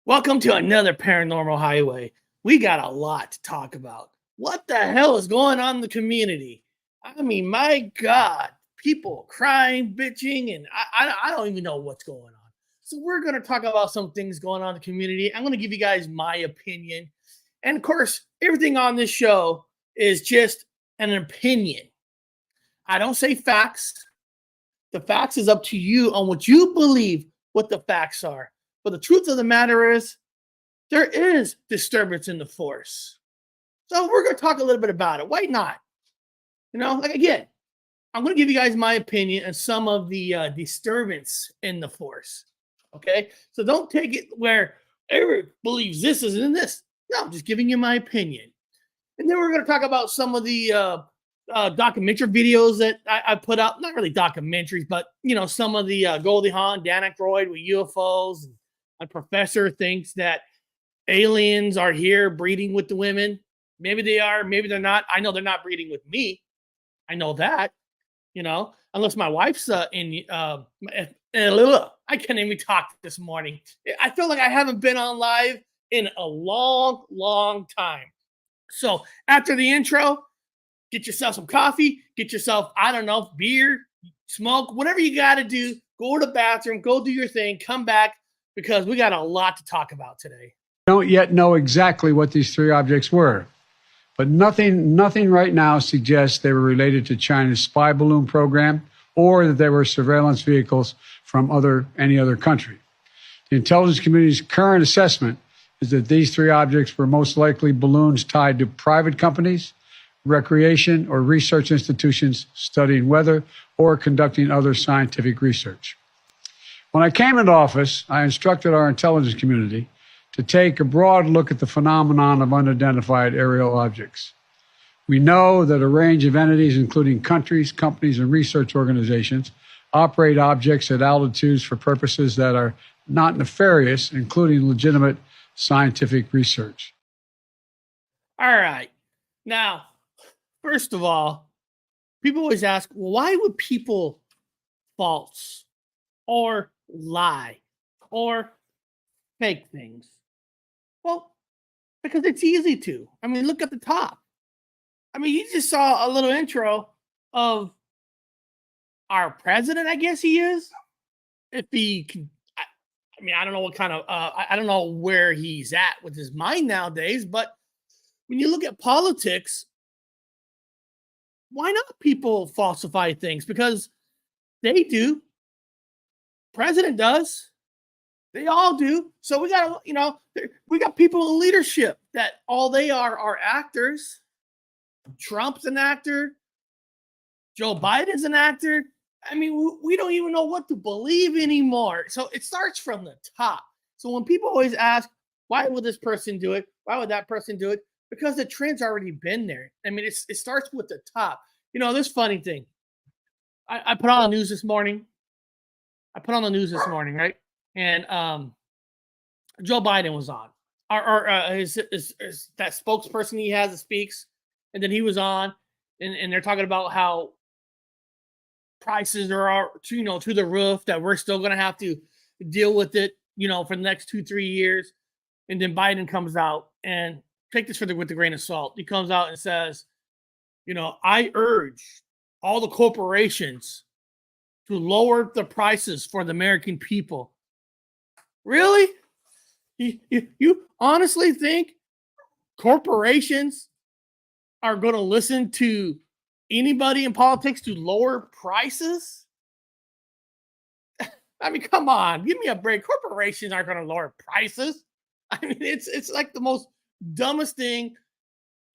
Welcome to another Paranormal Highway. We got a lot to talk about. What the hell is going on in the community? I mean, my God, people crying, bitching, and I don't even know what's going on. So we're going to talk about some things going on in the community. I'm going to give you guys my opinion. And of course, everything on this show is just an opinion. I don't say facts. The facts is up to you on what you believe what the facts are. But the truth of the matter is, there is disturbance in the force. So we're going to talk a little bit about it. Why not? Like again, I'm going to give you guys my opinion on some of the disturbance in the force. Okay? So don't take it where everyone believes this is in this. No, I'm just giving you my opinion. And then we're going to talk about some of the documentary videos that I put out. Not really documentaries, but, some of the Goldie Hawn, Dan Aykroyd with UFOs. A professor thinks that aliens are here breeding with the women. Maybe they are, maybe they're not. I know they're not breeding with me. I know that, unless my wife's I can't even talk this morning. I feel like I haven't been on live in a long, long time. So after the intro, get yourself some coffee, get yourself, beer, smoke, whatever you got to do. Go to the bathroom, go do your thing, come back, because we got a lot to talk about today. Don't yet know exactly what these three objects were, but nothing right now suggests they were related to China's spy balloon program or that they were surveillance vehicles from any other country. The intelligence community's current assessment is that these three objects were most likely balloons tied to private companies, recreation or research institutions studying weather or conducting other scientific research. When I came into office, I instructed our intelligence community to take a broad look at the phenomenon of unidentified aerial objects. We know that a range of entities, including countries, companies, and research organizations, operate objects at altitudes for purposes that are not nefarious, including legitimate scientific research. All right. Now, first of all, people always ask, well, why would people false or lie or fake things? Well, because it's easy to. I mean, look at the top. I mean, you just saw a little intro of our president, I guess he is. If he can, I don't know what kind of, I don't know where he's at with his mind nowadays, but when you look at politics, why not people falsify things? Because they do. President does. They all do. So we got, we got people in leadership that all they are actors. Trump's an actor. Joe Biden's an actor. I mean, we don't even know what to believe anymore. So it starts from the top. So when people always ask, why would this person do it? Why would that person do it? Because the trend's already been there. I mean, it starts with the top. This funny thing. I put on the news this morning. Right? And Joe Biden was on. Or his that spokesperson he has that speaks. And then he was on. And they're talking about how prices are, to the roof, that we're still going to have to deal with it, for the next 2-3 years. And then Biden comes out, and take this with a grain of salt. He comes out and says, I urge all the corporations to lower the prices for the American people. Really? You honestly think corporations are going to listen to anybody in politics to lower prices? I mean, come on, give me a break. Corporations aren't going to lower prices. I mean, it's like the most dumbest thing.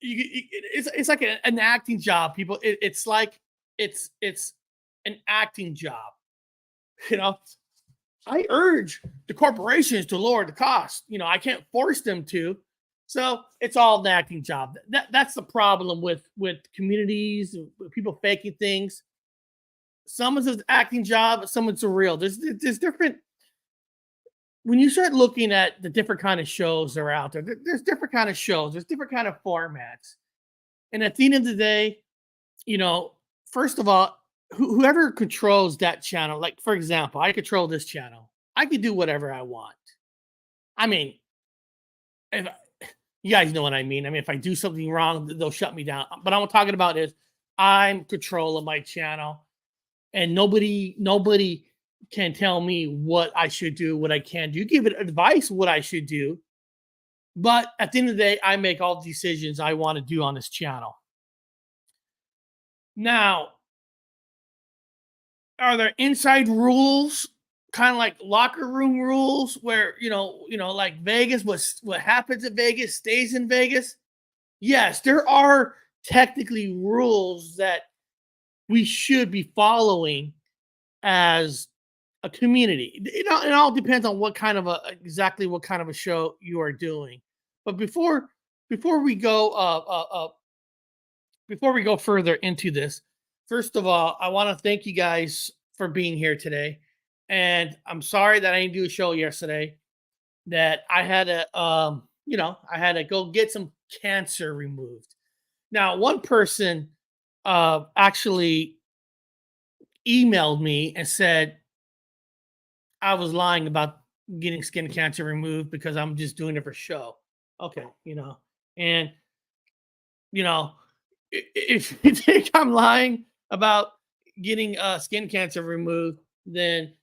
It's like an acting job, people. It's like it's an acting job. I urge the corporations to lower the cost. I can't force them to. So it's all an acting job. That's the problem with communities, with people faking things. Some is an acting job, some it's a real. There's different. When you start looking at the different kind of shows that are out there, there's different kind of shows. There's different kind of formats. And at the end of the day, first of all, whoever controls that channel, like, for example, I control this channel. I can do whatever I want. I mean, if you guys know what I mean. I mean, if I do something wrong, they'll shut me down. But I'm talking about is I'm in control of my channel, and nobody can tell me what I should do, what I can do. Give it advice what I should do, but at the end of the day, I make all the decisions I want to do on this channel. Now, are there inside rules, kind of like locker room rules, where like Vegas, what happens in Vegas stays in Vegas? Yes, there are technically rules that we should be following as a community. It all depends on exactly what kind of a show you are doing. But before we go before we go further into this, first of all, I want to thank you guys for being here today. And I'm sorry that I didn't do a show yesterday. That I had to, I had to go get some cancer removed. Now, one person actually emailed me and said I was lying about getting skin cancer removed because I'm just doing it for show. Okay, and if you think I'm lying about getting skin cancer removed, then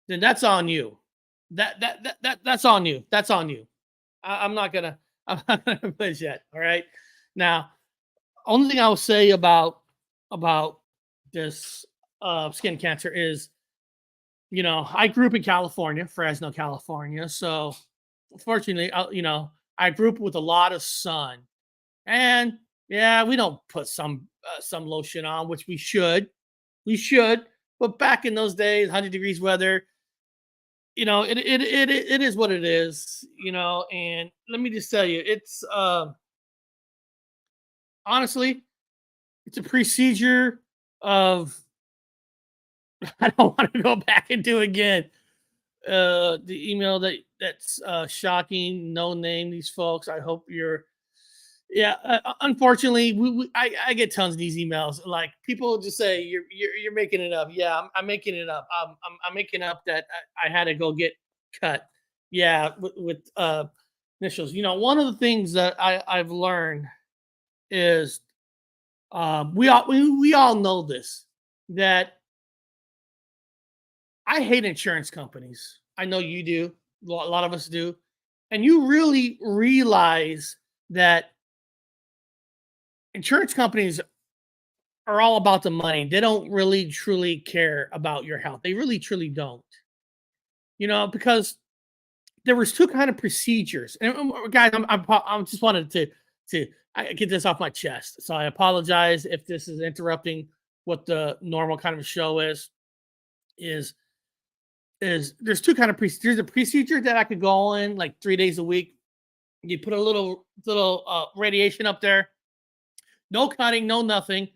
that's on you. That's on you. That's on you. I'm not gonna push that. All right. Now, only thing I will say about this skin cancer is, I grew up in California, Fresno, California. So, fortunately, I grew up with a lot of sun, and yeah, we don't put some lotion on, which we should. We should, but back in those days, 100 degrees weather, it is what it is, and let me just tell you, it's honestly, it's a procedure of I don't want to go back and do again. The email that's shocking, no name these folks. I hope you're yeah, unfortunately, I get tons of these emails. Like, people just say you're making it up. Yeah, I'm making it up. I'm making up that I had to go get cut. Yeah, with initials. One of the things that I've learned is we all know this, that I hate insurance companies. I know you do. A lot of us do, and you really realize that insurance companies are all about the money. They don't really truly care about your health. They really truly don't. Because there was two kind of procedures. And guys, I'm just wanted to get this off my chest. So I apologize if this is interrupting what the normal kind of show is. Is there's two kind of there's a procedure that I could go in like 3 days a week. You put a little radiation up there, no cutting, no nothing,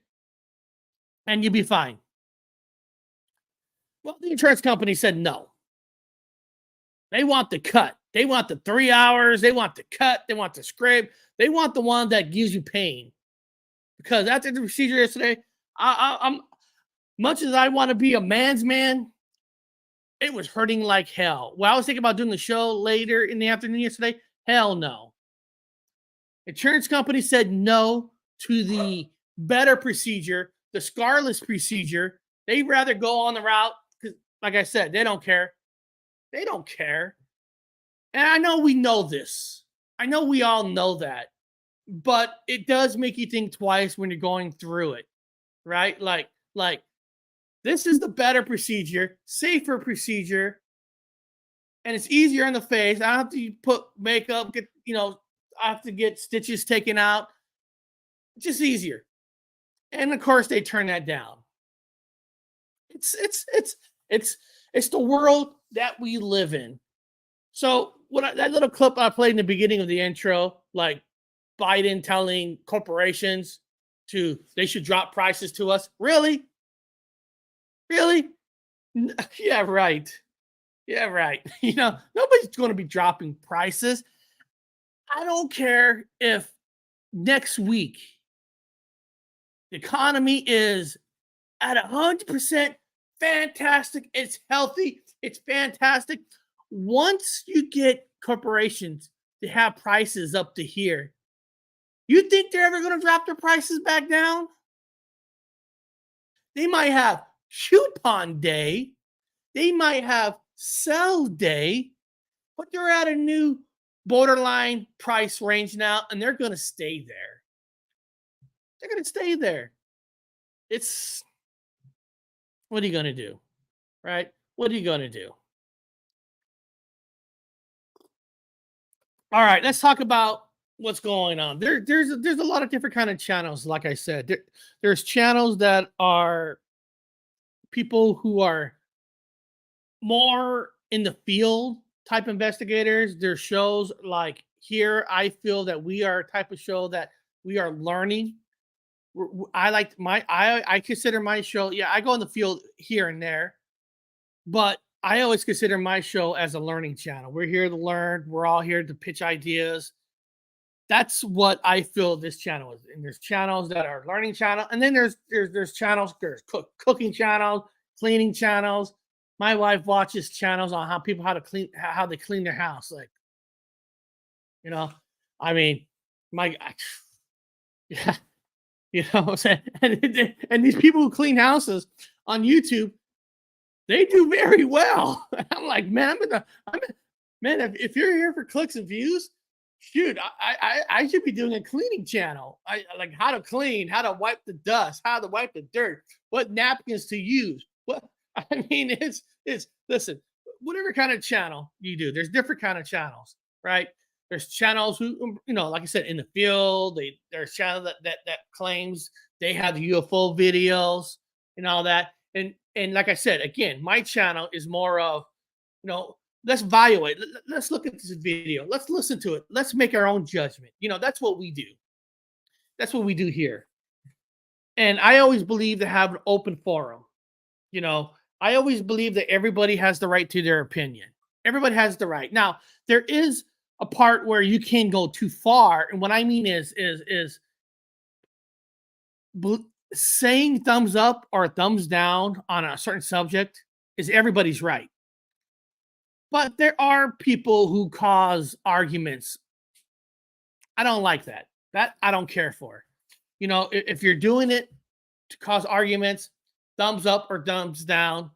and you'd be fine. Well, the insurance company said no. They want the cut. They want the 3 hours. They want the cut. They want the scrape. They want the one that gives you pain. Because after the procedure yesterday, I'm much as I want to be a man's man, it was hurting like hell. Well, I was thinking about doing the show later in the afternoon yesterday. Hell no. Insurance company said no to the better procedure, the scarless procedure. They'd rather go on the route because, like I said, they don't care. They don't care. And I know we know this. I know we all know that. But it does make you think twice when you're going through it, right? Like this is the better procedure, safer procedure, and it's easier on the face. I don't have to put makeup, I have to get stitches taken out. It's just easier. And of course, they turn that down. It's the world that we live in. So that little clip I played in the beginning of the intro, like Biden telling corporations they should drop prices to us. Really? Yeah, right. Yeah, right. Nobody's going to be dropping prices. I don't care if next week the economy is at 100% fantastic. It's healthy. It's fantastic. Once you get corporations They have prices up to here. You think they're ever going to drop their prices back down? They might have coupon day. They might have sell day, but they're at a new borderline price range now, and they're going to stay there. They're going to stay there. It's, what are you going to do? Right? What are you going to do? All right, let's talk about what's going on. There's a lot of different kind of channels. Like I said, there's channels that are people who are more in the field type investigators. There's shows like here. I feel that we are a type of show that we are learning. I like I consider my show. Yeah, I go in the field here and there, but I always consider my show as a learning channel. We're here to learn. We're all here to pitch ideas. That's what I feel this channel is. And there's channels that are learning channel, and then there's channels. There's cooking channels, cleaning channels. My wife watches channels on how they clean their house. Like, I mean, yeah, what I'm saying. And these people who clean houses on YouTube, they do very well. I'm like, man, if you're here for clicks and views, shoot, I should be doing a cleaning channel. I like how to clean, how to wipe the dust, how to wipe the dirt, what napkins to use. What I mean, it's listen, whatever kind of channel you do, there's different kind of channels, right? There's channels who, like I said, in the field. There's channel that claims they have UFO videos and all that. And like I said, again, my channel is more of, let's evaluate. Let's look at this video. Let's listen to it. Let's make our own judgment. That's what we do. That's what we do here. And I always believe to have an open forum. I always believe that everybody has the right to their opinion. Everybody has the right. Now, there is a part where you can go too far. And what I mean is saying thumbs up or thumbs down on a certain subject is everybody's right. But there are people who cause arguments. I don't like that. That I don't care for. If you're doing it to cause arguments, thumbs up or thumbs down,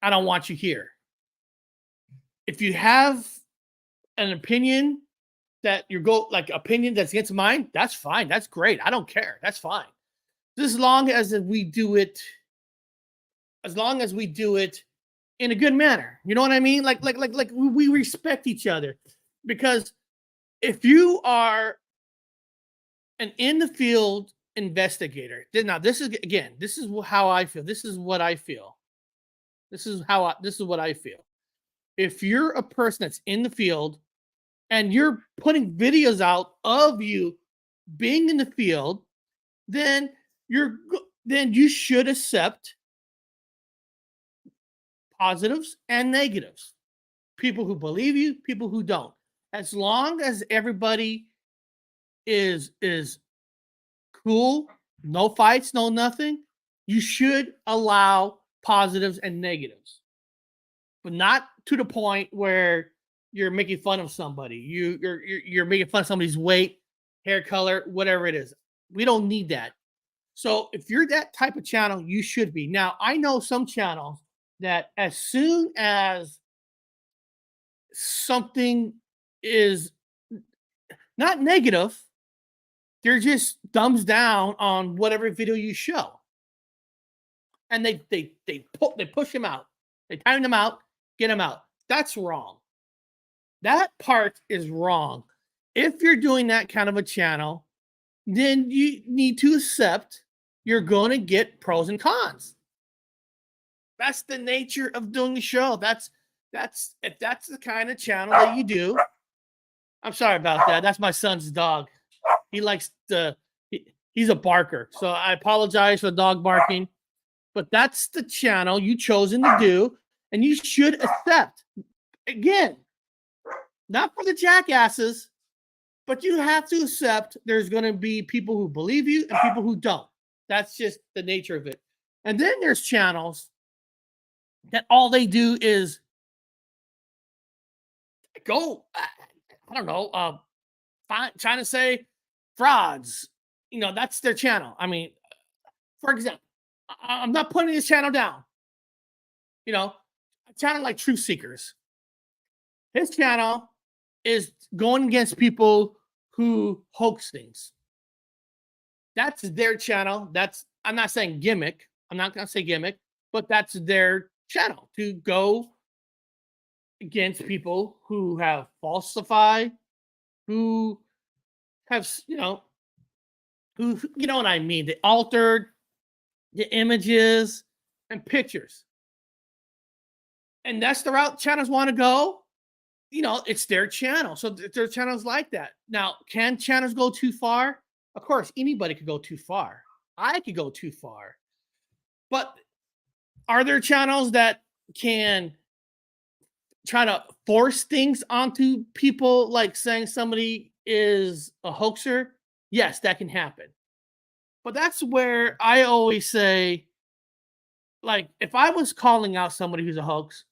I don't want you here. If you have an opinion that opinion that's against mine, that's fine. That's great. I don't care. That's fine. As long as we do it in a good manner. You know what I mean? Like we respect each other. Because if you are an in the field investigator, now this is how I feel. This is what I feel. This is what I feel. If you're a person that's in the field and you're putting videos out of you being in the field, then you should accept positives and negatives. People who believe you, people who don't. As long as everybody is cool, no fights, no nothing, you should allow positives and negatives. But not to the point where you're making fun of somebody. You're making fun of somebody's weight, hair color, whatever it is. We don't need that. So if you're that type of channel, you should be. Now, I know some channels that as soon as something is not negative, they're just thumbs down on whatever video you show. And they push them out. They time them out, get them out. That's wrong. That part is wrong. If you're doing that kind of a channel, then you need to accept you're going to get pros and cons. That's the nature of doing the show. If that's the kind of channel that you do. I'm sorry about that. That's my son's dog. He likes he's a barker. So I apologize for the dog barking. But that's the channel you chosen to do, and you should accept. Again, not for the jackasses, but you have to accept there's going to be people who believe you and people who don't. That's just the nature of it. And then there's channels that all they do is go. I don't know, trying to say frauds. That's their channel. I mean, for example, I'm not putting his channel down. A channel like Truth Seekers. His channel is going against people who hoax things. That's their channel. I'm not saying gimmick. I'm not going to say gimmick, but that's their channel to go against people who have falsified, who have, who, you know what I mean? They altered the images and pictures. And that's the route channels want to go. It's their channel. So their channels like that. Now, can channels go too far? Of course, anybody could go too far. I could go too far. But are there channels that can try to force things onto people, like saying somebody is a hoaxer? Yes, that can happen. But that's where I always say, like, if I was calling out somebody who's a hoax,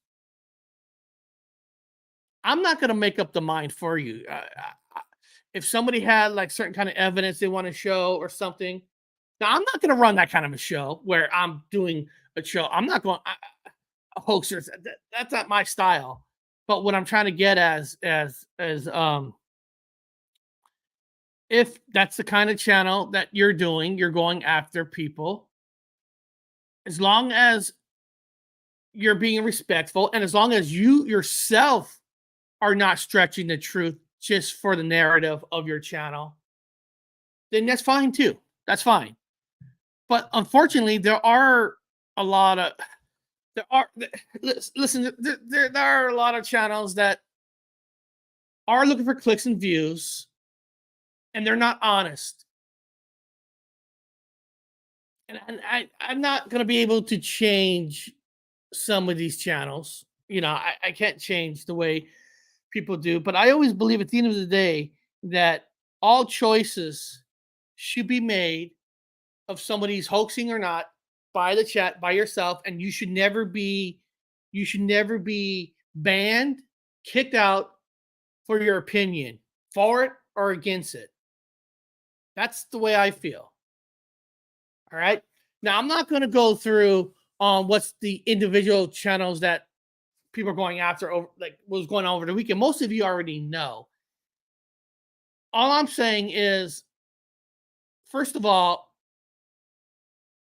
I'm not going to make up the mind for you. If somebody had like certain kind of evidence they want to show or something, now I'm not going to run that kind of a show where I'm doing a show. I'm not going hoaxers. That's not my style. But what I'm trying to get as if that's the kind of channel that you're doing, you're going after people. As long as you're being respectful, and as long as you yourself are not stretching the truth just for the narrative of your channel, then that's fine too. That's fine. But unfortunately, there are a lot of there are a lot of channels that are looking for clicks and views, and they're not honest. And I'm not going to be able to change some of these channels. I can't change the way people do, but I always believe at the end of the day that all choices should be made of somebody's hoaxing or not by the chat, by yourself, and you should never be banned, kicked out for your opinion, for it or against it. That's the way I feel. All right. Now I'm not going to go through what's the individual channels that people are going after, over like what was going on over the weekend. Most of you already know. All I'm saying is, first of all,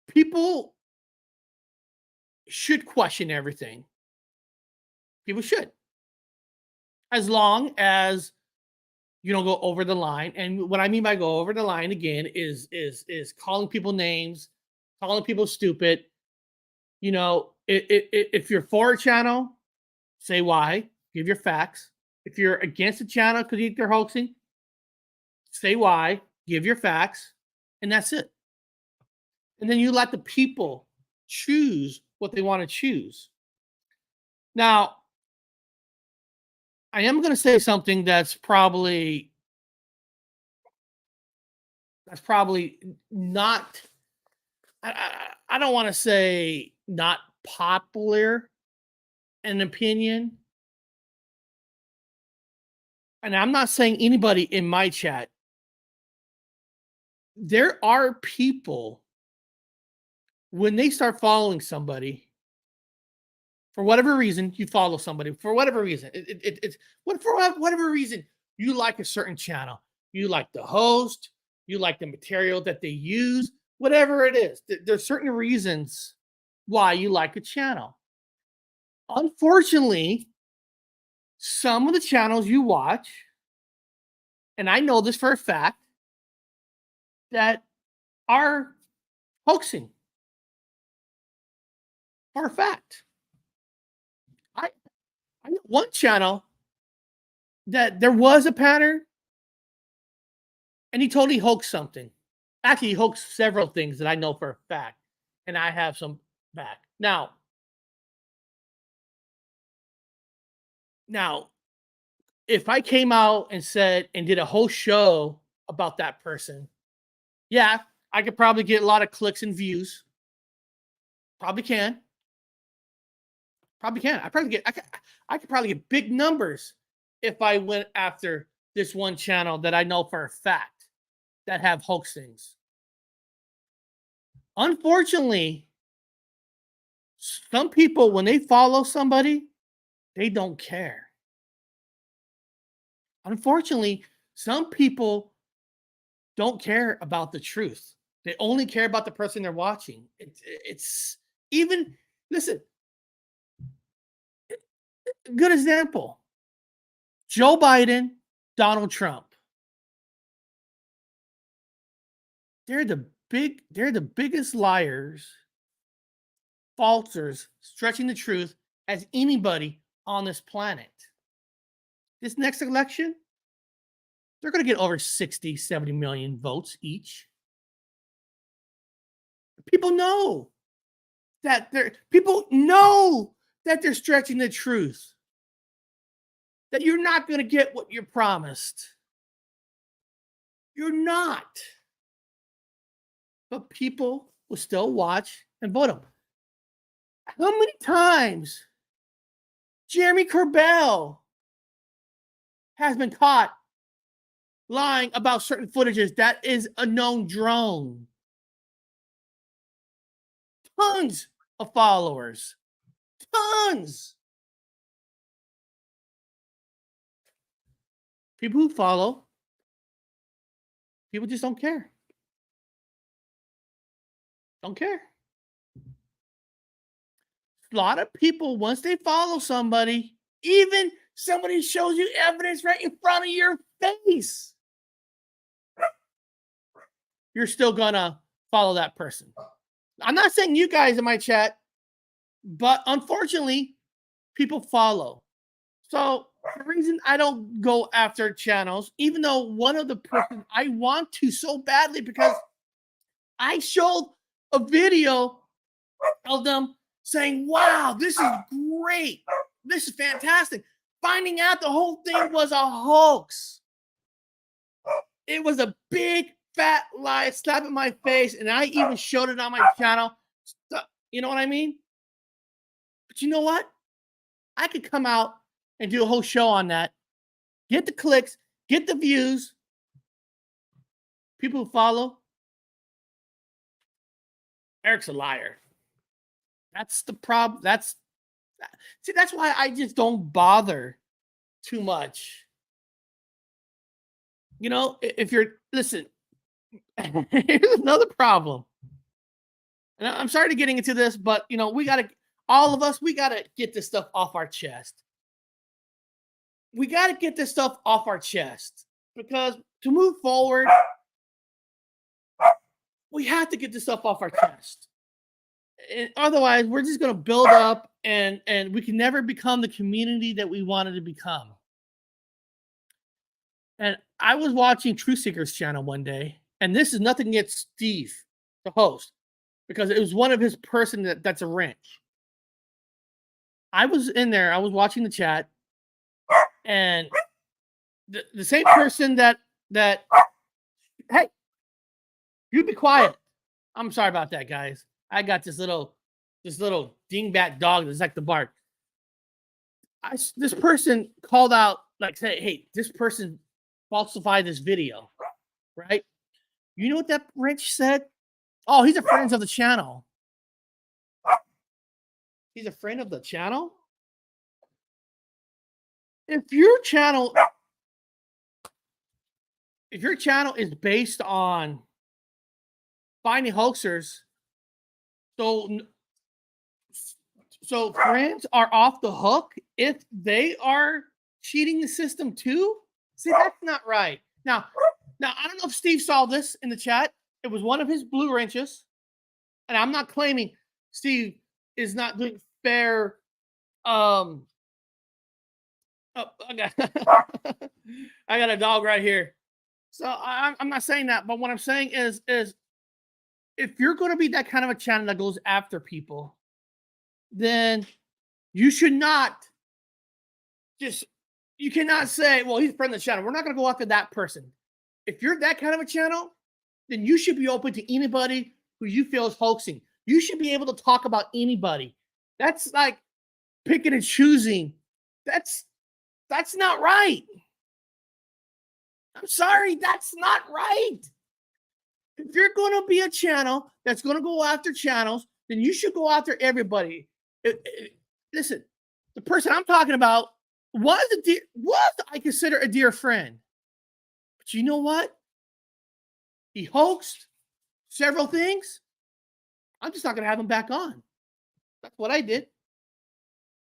people should question everything. People should, as long as you don't go over the line. And what I mean by go over the line again is calling people names, calling people stupid. If you're for a channel, say why, give your facts. If you're against the channel because they're hoaxing, say why, give your facts, and that's it. And then you let the people choose what they want to choose. Now, I am going to say something that's probably not. I don't want to say not popular an opinion, and I'm not saying anybody in my chat. There are people, when they start following somebody, for whatever reason, you follow somebody for whatever reason. For whatever reason you like a certain channel, you like the host, you like the material that they use, whatever it is. There's certain reasons why you like a channel. Unfortunately, some of the channels you watch, and I know this for a fact, that are hoaxing. For a fact. I know one channel that there was a pattern, and he totally hoaxed something. Actually, he hoaxed several things that I know for a fact, and I have some back. Now, if I came out and said and did a whole show about that person, yeah, I could probably get a lot of clicks and views. Probably can. I could probably get big numbers if I went after this one channel that I know for a fact that have hoax things. Unfortunately, some people, when they follow somebody, they don't care. Unfortunately, some people don't care about the truth. They only care about the person they're watching. It's even, listen, good example. Joe Biden, Donald Trump. They're the biggest liars, falsers, stretching the truth as anybody on this planet. This next election, they're going to get over 60, 70 million votes each. People know that they're stretching the truth. That you're not going to get what you're promised. You're not. But people will still watch and vote them. How many times Jeremy Corbell has been caught lying about certain footages that is a known drone? Tons of followers. Tons. People who follow, people just don't care. Don't care. A lot of people, once they follow somebody, even somebody shows you evidence right in front of your face, you're still gonna follow that person. I'm not saying you guys in my chat, but unfortunately, people follow. So the reason I don't go after channels, even though one of the person I want to so badly, because I showed a video of them saying, wow, this is great. This is fantastic. Finding out the whole thing was a hoax. It was a big fat lie slap in my face, and I even showed it on my channel. You know what I mean? But you know what? I could come out and do a whole show on that. Get the clicks, get the views. People who follow. Eric's a liar. That's the problem. That's why I just don't bother too much. You know, if you're, listen, here's another problem. And I'm sorry to getting into this, but you know, we got to get this stuff off our chest. We got to get this stuff off our chest, because to move forward, we have to get this stuff off our chest. And otherwise, we're just going to build up, and we can never become the community that we wanted to become. And I was watching Truth Seeker's channel one day, and this is nothing against Steve, the host, because it was one of his person that's a wrench. I was in there, I was watching the chat, and the same person that hey, you be quiet. I'm sorry about that, guys. I got this little dingbat dog that's like the bark. This person called out, like, say, hey, this person falsified this video, right? You know what that wrench said? Oh, he's a friend of the channel. He's a friend of the channel? If your channel is based on finding hoaxers, so friends are off the hook if they are cheating the system too? See, that's not right. Now I don't know if Steve saw this in the chat. It was one of his blue wrenches, and I'm not claiming Steve is not doing fair. Oh, I got a dog right here. So I'm not saying that, but what I'm saying is if you're going to be that kind of a channel that goes after people, then you should not you cannot say, well, he's a friend of the channel, we're not going to go after that person. If you're that kind of a channel, then you should be open to anybody who you feel is hoaxing. You should be able to talk about anybody. That's like picking and choosing. That's That's not right. I'm sorry, that's not right. If you're going to be a channel that's going to go after channels, then you should go after everybody. Listen, the person I'm talking about was I consider a dear friend. But you know what? He hoaxed several things. I'm just not going to have him back on. That's what I did.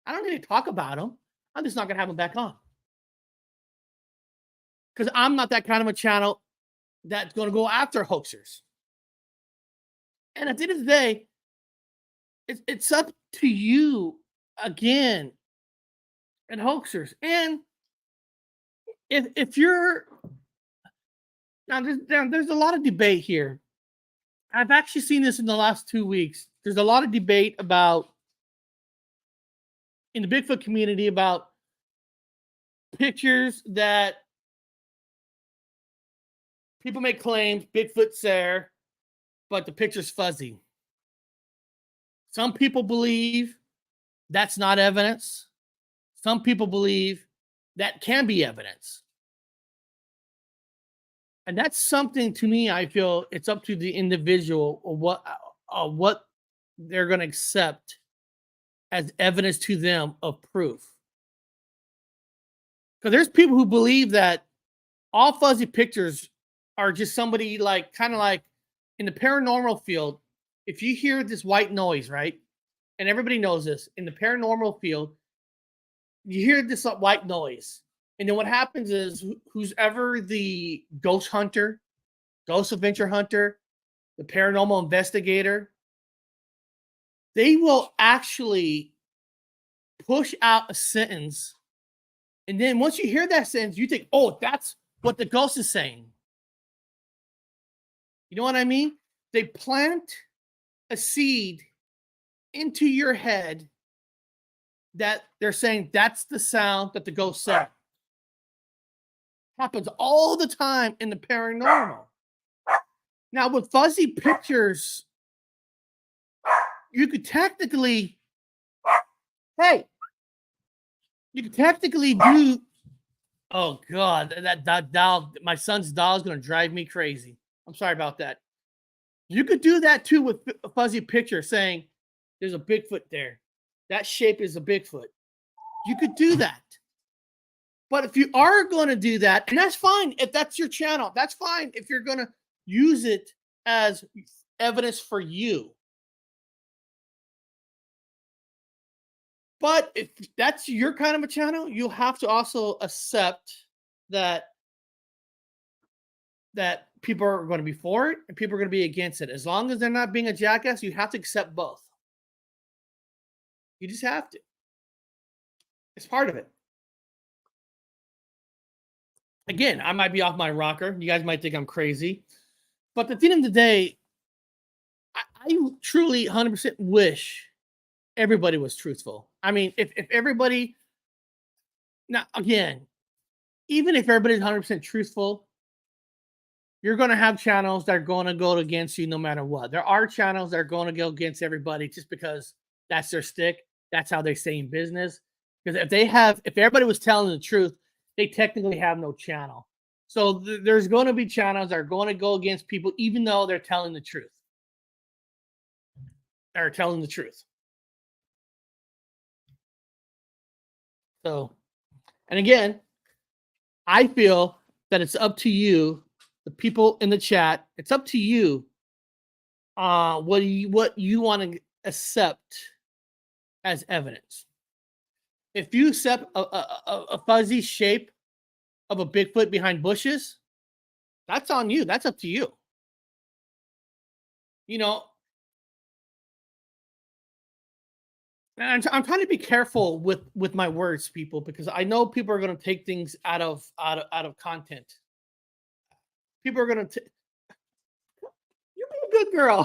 I don't need to talk about him. I'm just not going to have him back on. Because I'm not that kind of a channel that's going to go after hoaxers. And at the end of the day, it's up to you again and hoaxers. And if you're now there's a lot of debate here. I've actually seen this in the last 2 weeks. There's a lot of debate about in the Bigfoot community about pictures that people make claims Bigfoot's there, but the picture's fuzzy. Some people believe that's not evidence. Some people believe that can be evidence. And that's something to me, I feel it's up to the individual or what they're going to accept as evidence to them of proof. Because there's people who believe that all fuzzy pictures are just somebody like kind of like in the paranormal field. If you hear this white noise, right? And everybody knows this in the paranormal field, you hear this white noise. And then what happens is who's ever the ghost hunter, ghost adventure hunter, the paranormal investigator, they will actually push out a sentence. And then once you hear that sentence, you think, oh, that's what the ghost is saying. You know what I mean? They plant a seed into your head that they're saying that's the sound that the ghost said. Happens all the time in the paranormal. Now, with fuzzy pictures, you could technically, do. Oh God, that doll, my son's doll is going to drive me crazy. I'm sorry about that. You could do that too with a fuzzy picture saying there's a Bigfoot there. That shape is a Bigfoot. You could do that. But if you are going to do that, and that's fine if that's your channel, that's fine if you're going to use it as evidence for you. But if that's your kind of a channel, you have to also accept that people are going to be for it and people are going to be against it. As long as they're not being a jackass, you have to accept both. You just have to. It's part of it. Again, I might be off my rocker. You guys might think I'm crazy. But at the end of the day, I truly 100% wish everybody was truthful. I mean, if everybody, now again, even if everybody's 100% truthful, you're going to have channels that are going to go against you no matter what. There are channels that are going to go against everybody just because that's their stick. That's how they stay in business. Because if everybody was telling the truth, they technically have no channel. So there's going to be channels that are going to go against people, even though they're telling the truth. They're telling the truth. So, and again, I feel that it's up to you, the people in the chat. It's up to you. What you want to accept as evidence. If you accept a fuzzy shape of a Bigfoot behind bushes, that's on you. That's up to you. You know, and I'm trying to be careful with my words, people, because I know people are going to take things out of content. People are going to. You be a good girl.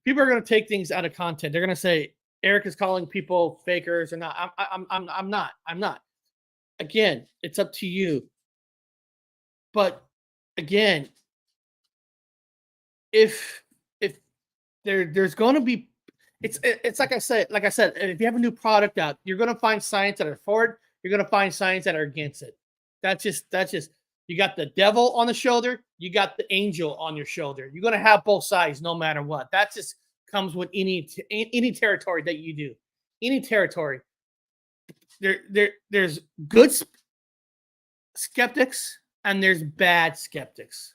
People are going to take things out of content. They're going to say Eric is calling people fakers or not. I'm not. I'm not. Again, it's up to you. But again, if there's going to be, It's like I said, if you have a new product out, you're gonna find science that are for it. You're gonna find science that are against it. That's just you got the devil on the shoulder, you got the angel on your shoulder. You're gonna have both sides no matter what. That just comes with any territory that you do. Any territory. There's good skeptics and there's bad skeptics.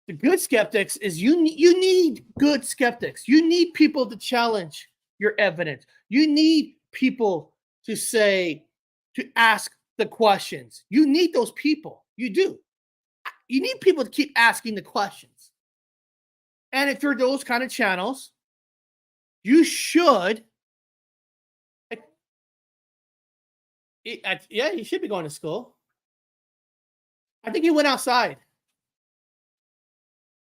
The good skeptics is you need good skeptics. You need people to challenge your evidence. You need people to ask the questions. You need those people. You do. You need people to keep asking the questions. And if you're those kind of channels, you should. Yeah, you should be going to school. I think he went outside.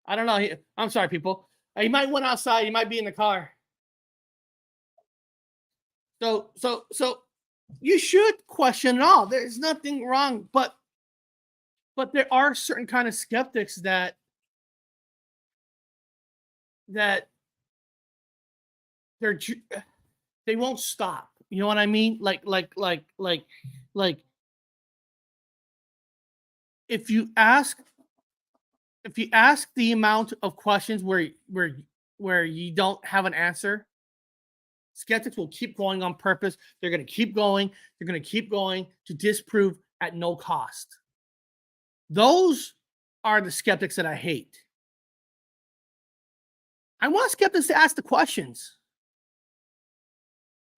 I don't know. I'm sorry, people. He might went outside. He might be in the car. So you should question it all. There's nothing wrong, but there are certain kind of skeptics that they won't stop. You know what I mean? Like if you ask the amount of questions where you don't have an answer, skeptics will keep going on purpose. They're going to keep going. They're going to keep going to disprove at no cost. Those are the skeptics that I hate. I want skeptics to ask the questions.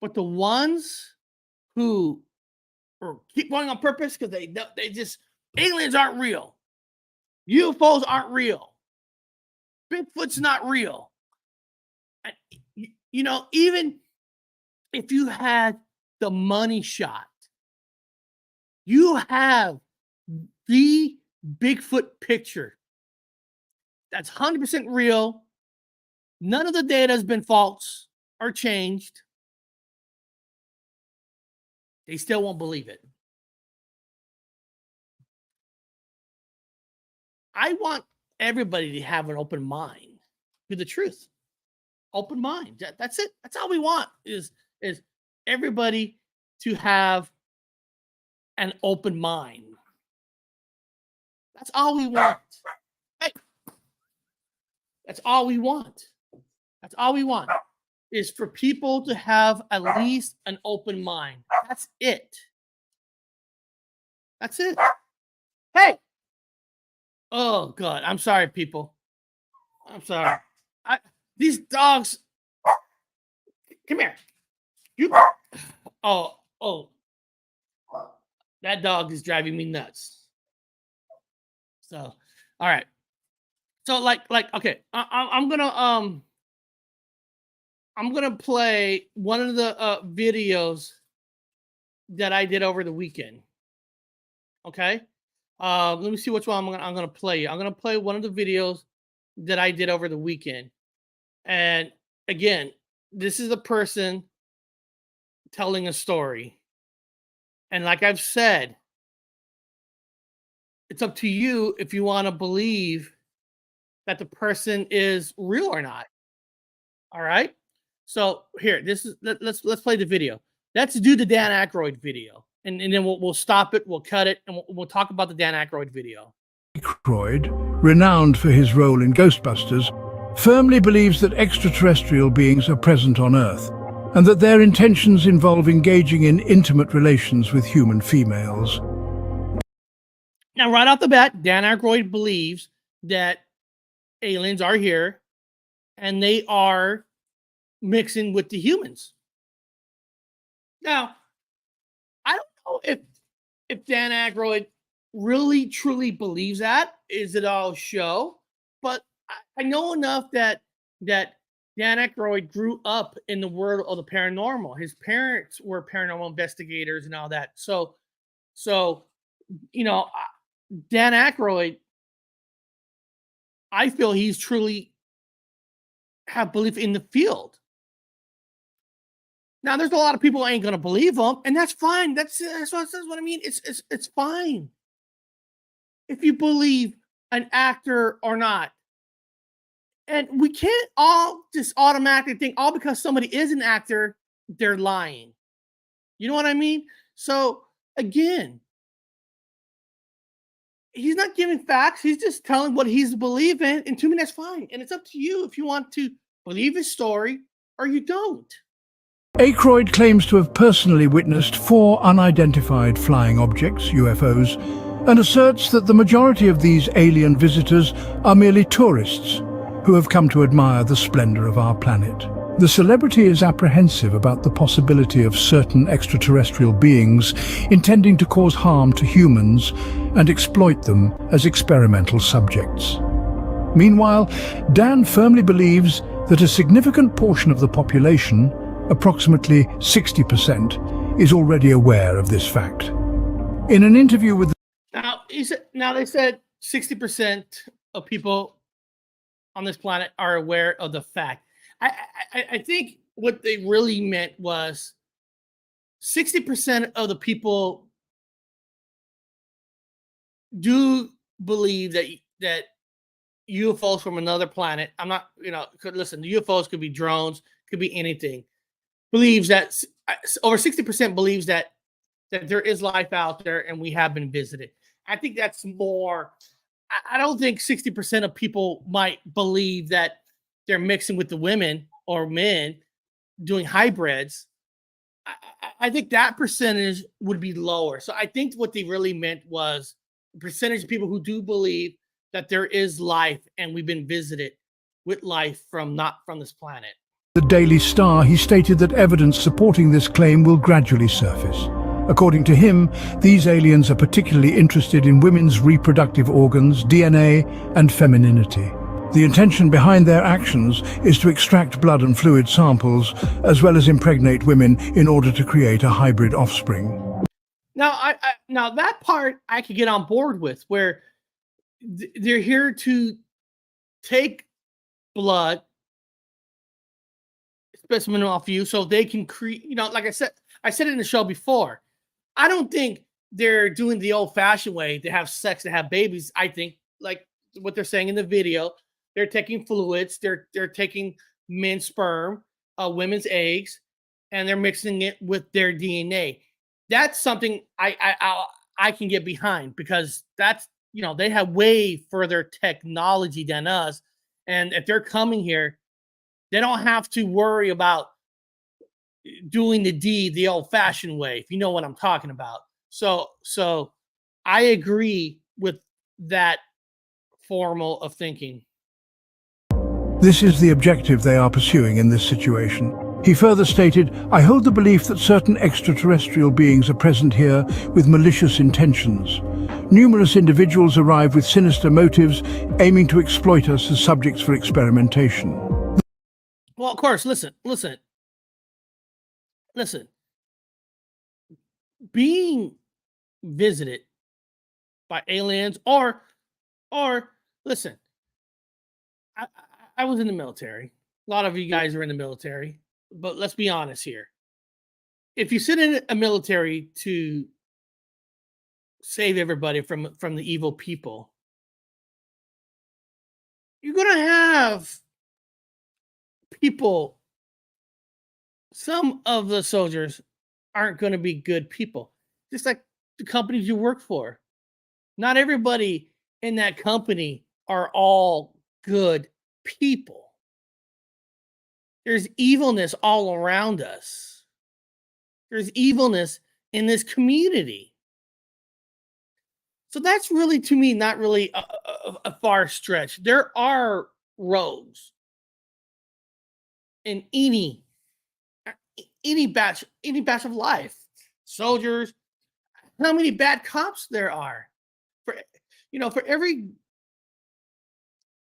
But the ones who keep going on purpose because they just, aliens aren't real. UFOs aren't real. Bigfoot's not real. And, even if you had the money shot, you have the Bigfoot picture that's 100% real. None of the data has been false or changed. They still won't believe it. I want everybody to have an open mind to the truth. Open mind. That's it. That's all we want is everybody to have an open mind. That's all we want. Hey, that's all we want. That's all we want is for people to have at least an open mind. That's it. That's it. Hey. Oh, God. I'm sorry, people. I'm sorry. These dogs. Come here. You. Oh. That dog is driving me nuts. So, all right. So, okay. I'm gonna play one of the videos that I did over the weekend. Okay. Let me see which one I'm gonna play. I'm gonna play one of the videos that I did over the weekend. And again, this is a person telling a story. And like I've said, it's up to you if you want to believe that the person is real or not. All right. So here, let's play the video. Let's do the Dan Aykroyd video, and then we'll stop it, we'll cut it, and we'll talk about the Dan Aykroyd video. Aykroyd, renowned for his role in Ghostbusters, firmly believes that extraterrestrial beings are present on Earth, and that their intentions involve engaging in intimate relations with human females. Now, right off the bat, Dan Aykroyd believes that aliens are here, and they are mixing with the humans. Now, I don't know if Dan Aykroyd really truly believes that. Is it all show? But I know enough that Dan Aykroyd grew up in the world of the paranormal. His parents were paranormal investigators and all that. So Dan Aykroyd, I feel he's truly have belief in the field. Now, there's a lot of people who ain't gonna believe him, and that's fine. That's what I mean. It's fine if you believe an actor or not. And we can't all just automatically think all because somebody is an actor, they're lying. You know what I mean? So again, he's not giving facts. He's just telling what he's believing. And to me, that's fine. And it's up to you if you want to believe his story or you don't. Aykroyd claims to have personally witnessed 4 unidentified flying objects, UFOs, and asserts that the majority of these alien visitors are merely tourists who have come to admire the splendor of our planet. The celebrity is apprehensive about the possibility of certain extraterrestrial beings intending to cause harm to humans and exploit them as experimental subjects. Meanwhile, Dan firmly believes that a significant portion of the population, approximately 60%, is already aware of this fact. In an interview with Now they said 60% of people on this planet are aware of the fact. I think what they really meant was 60% of the people do believe that UFOs from another planet. I'm not, listen, the UFOs could be drones, could be anything. Believes that over 60% believes that there is life out there and we have been visited. I think that's more. I don't think 60% of people might believe that they're mixing with the women or men doing hybrids. I think that percentage would be lower. So I think what they really meant was the percentage of people who do believe that there is life and we've been visited with life not from this planet. the Daily Star, he stated that evidence supporting this claim will gradually surface. According to him, these aliens are particularly interested in women's reproductive organs, DNA, and femininity. The intention behind their actions is to extract blood and fluid samples, as well as impregnate women in order to create a hybrid offspring. Now, now that part I could get on board with, where they're here to take blood specimen off you so they can create, like I said it in the show before. I don't think they're doing the old-fashioned way to have sex, to have babies. I think, like what they're saying in the video, they're taking fluids, they're taking men's sperm, women's eggs, and they're mixing it with their DNA. That's something I can get behind, because that's, they have way further technology than us. And if they're coming here, they don't have to worry about doing the deed the old-fashioned way, if you know what I'm talking about. So I agree with that formal of thinking. This is the objective they are pursuing in this situation. He further stated, "I hold the belief that certain extraterrestrial beings are present here with malicious intentions. Numerous individuals arrive with sinister motives, aiming to exploit us as subjects for experimentation." Well, of course, listen. Being visited by aliens or listen, I was in the military. A lot of you guys are in the military, but let's be honest here. If you sit in a military to save everybody from the evil people, you're going to have people. Some of the soldiers aren't going to be good people, just like the companies you work for. Not everybody in that company are all good people. There's evilness all around us. There's evilness in this community. So that's really, to me, not really a far stretch. There are rogues in any batch of life. Soldiers, how many bad cops there are? For every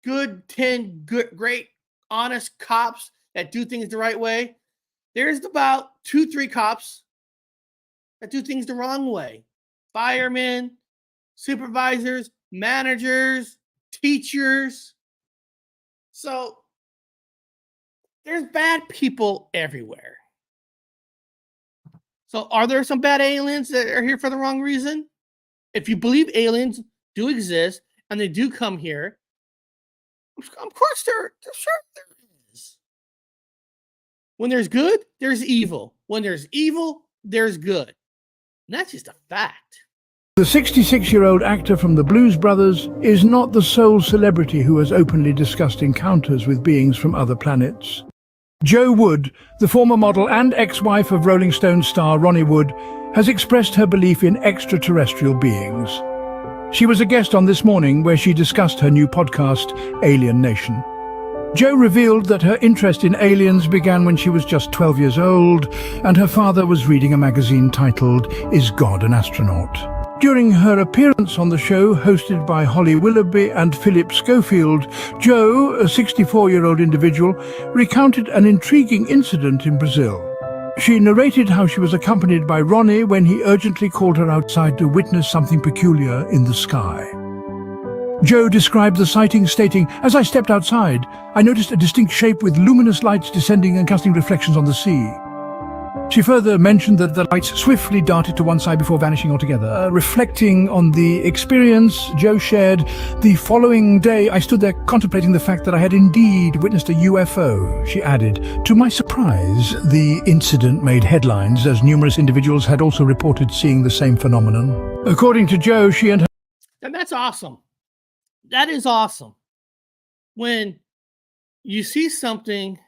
good 10 great honest cops that do things the right way, there's about 2-3 cops that do things the wrong way. Firemen, supervisors, managers, teachers. So there's bad people everywhere. So are there some bad aliens that are here for the wrong reason? If you believe aliens do exist and they do come here, Of course, sure there is. When there's good, there's evil. When there's evil, there's good. And that's just a fact. The 66-year-old actor from the Blues Brothers is not the sole celebrity who has openly discussed encounters with beings from other planets. Jo Wood, the former model and ex-wife of Rolling Stone star Ronnie Wood, has expressed her belief in extraterrestrial beings. She was a guest on This Morning, where she discussed her new podcast, Alien Nation. Jo revealed that her interest in aliens began when she was just 12 years old, and her father was reading a magazine titled Is God an Astronaut? During her appearance on the show, hosted by Holly Willoughby and Philip Schofield, Jo, a 64-year-old individual, recounted an intriguing incident in Brazil. She narrated how she was accompanied by Ronnie when he urgently called her outside to witness something peculiar in the sky. Jo described the sighting, stating, "As I stepped outside, I noticed a distinct shape with luminous lights descending and casting reflections on the sea." She further mentioned that the lights swiftly darted to one side before vanishing altogether. Reflecting on the experience, Jo shared, "The following day, I stood there contemplating the fact that I had indeed witnessed a UFO." She added, "To my surprise, the incident made headlines as numerous individuals had also reported seeing the same phenomenon." According to Jo, she and her... And that's awesome. That is awesome. When you see something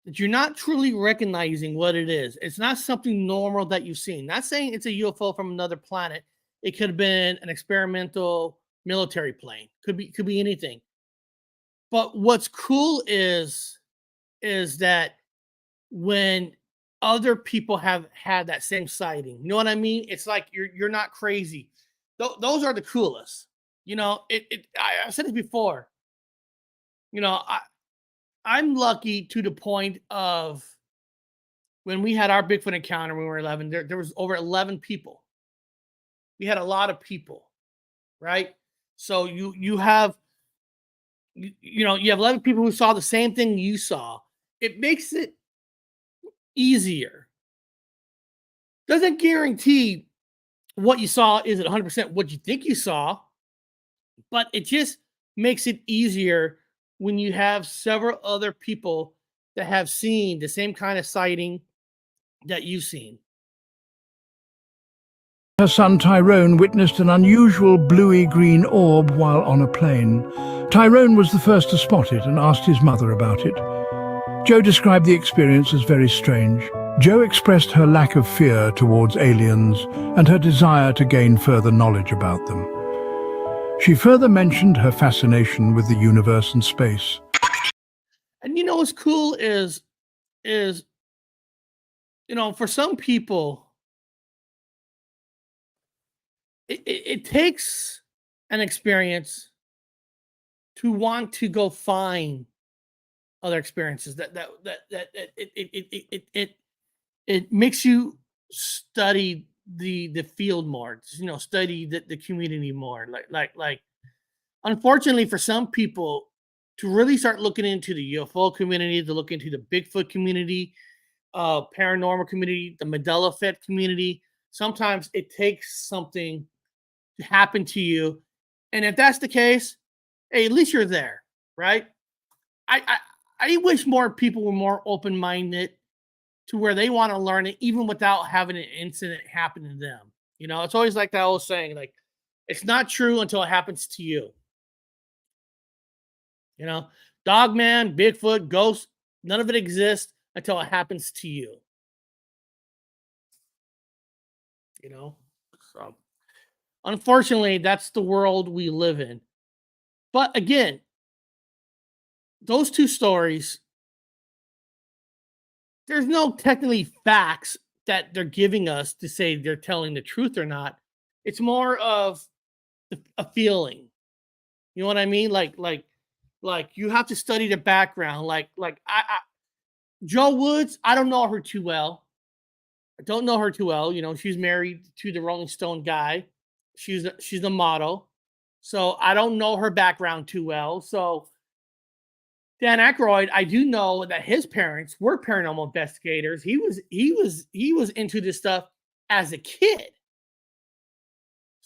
that you're not truly recognizing what it is. It's not something normal that you've seen. Not saying it's a UFO from another planet. It could have been an experimental military plane. Could be anything. But what's cool is that when other people have had that same sighting, you know what I mean? It's like you're not crazy. Those are the coolest. You know, I've said this before. You know, I'm lucky to the point of when we had our Bigfoot encounter when we were 11, there was over 11 people. We had a lot of people, right? So you have 11 people who saw the same thing you saw. It makes it easier. Doesn't guarantee what you saw is it 100% what you think you saw, but it just makes it easier when you have several other people that have seen the same kind of sighting that you've seen. Her son Tyrone witnessed an unusual bluey-green orb while on a plane. Tyrone was the first to spot it and asked his mother about it. Jo described the experience as very strange. Jo expressed her lack of fear towards aliens and her desire to gain further knowledge about them. She further mentioned her fascination with the universe and space. And what's cool is for some people, it takes an experience to want to go find other experiences that it makes you study the field more, study the community more. Like unfortunately for some people to really start looking into the UFO community, to look into the Bigfoot community, paranormal community, the Mandela effect community, sometimes it takes something to happen to you. And if that's the case, hey, at least you're there, right? I wish more people were more open-minded to where they want to learn it, even without having an incident happen to them. It's always like that old saying, like, it's not true until it happens to you. Dogman, Bigfoot, ghosts, none of it exists until it happens to you. So unfortunately, that's the world we live in. But again, those two stories, there's no technically facts that they're giving us to say they're telling the truth or not. It's more of a feeling. You know what I mean? Like you have to study the background. Like I Jo Woods, I don't know her too well. She's married to the Rolling Stone guy. She's the model. So I don't know her background too well. So Dan Aykroyd, I do know that his parents were paranormal investigators. He was into this stuff as a kid.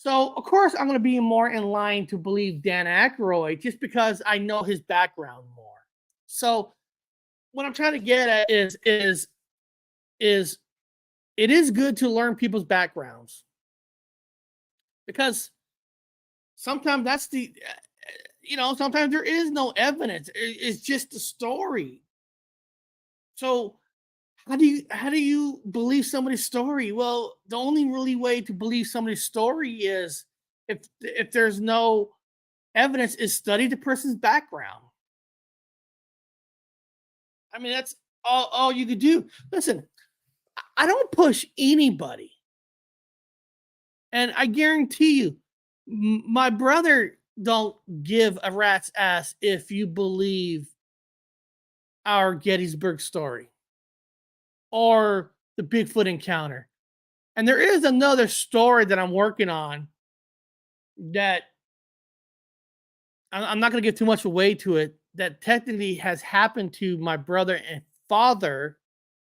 So, of course, I'm going to be more in line to believe Dan Aykroyd just because I know his background more. So, what I'm trying to get at is it is good to learn people's backgrounds because sometimes that's sometimes there is no evidence. It's just a story. So, how do you believe somebody's story? Well, the only really way to believe somebody's story is if there's no evidence, is study the person's background. I mean, that's all you could do. Listen, I don't push anybody, and I guarantee you, my brother don't give a rat's ass if you believe our Gettysburg story or the Bigfoot encounter. And there is another story that I'm working on that I'm not going to give too much away to it, that technically has happened to my brother and father,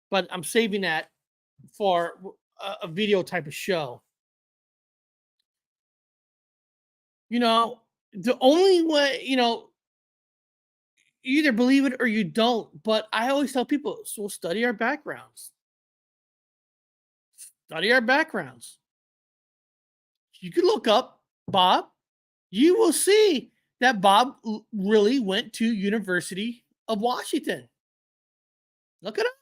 but I'm saving that for a video type of show. The only way, you either believe it or you don't. But I always tell people, so study our backgrounds. Study our backgrounds. You can look up Bob. You will see that Bob really went to University of Washington. Look it up.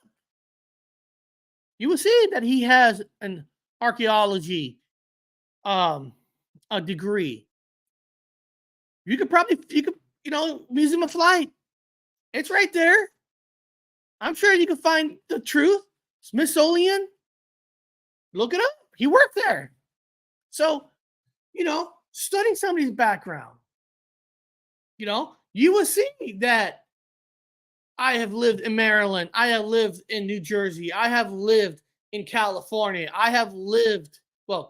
You will see that he has an archaeology a degree. You could Museum of Flight. It's right there. I'm sure you can find the truth. Smithsonian. Look it up. He worked there. So, study somebody's background. You will see that I have lived in Maryland. I have lived in New Jersey. I have lived in California. I have lived,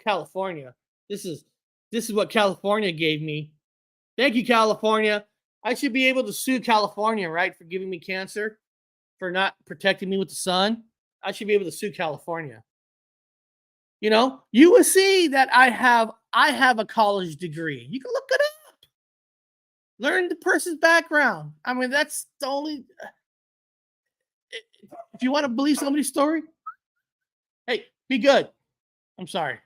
California. This is what California gave me. Thank you, California. I should be able to sue California, right, for giving me cancer, for not protecting me with the sun. I should be able to sue California. You will see that I have a college degree. You can look it up. Learn the person's background. I mean, that's the only. If you want to believe somebody's story, hey, be good. I'm sorry.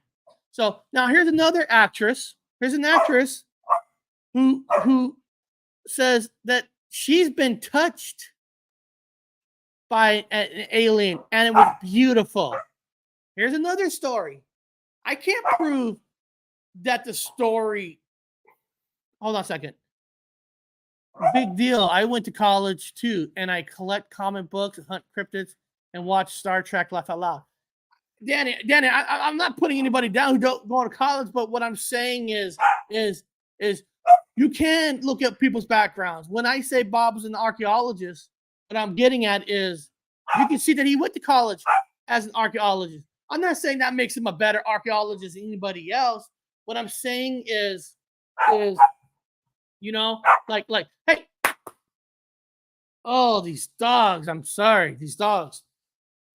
So now here's another actress. Here's an actress who says that she's been touched by an alien and it was beautiful. Here's another story. I can't prove that the story. Hold on a second. Big deal. I went to college too, and I collect comic books, hunt cryptids, and watch Star Trek laugh out loud. Danny, I'm not putting anybody down who don't go to college, but what I'm saying is you can look at people's backgrounds. When I say Bob was an archaeologist, what I'm getting at is you can see that he went to college as an archaeologist. I'm not saying that makes him a better archaeologist than anybody else. What I'm saying is like, hey, oh, these dogs. I'm sorry, these dogs.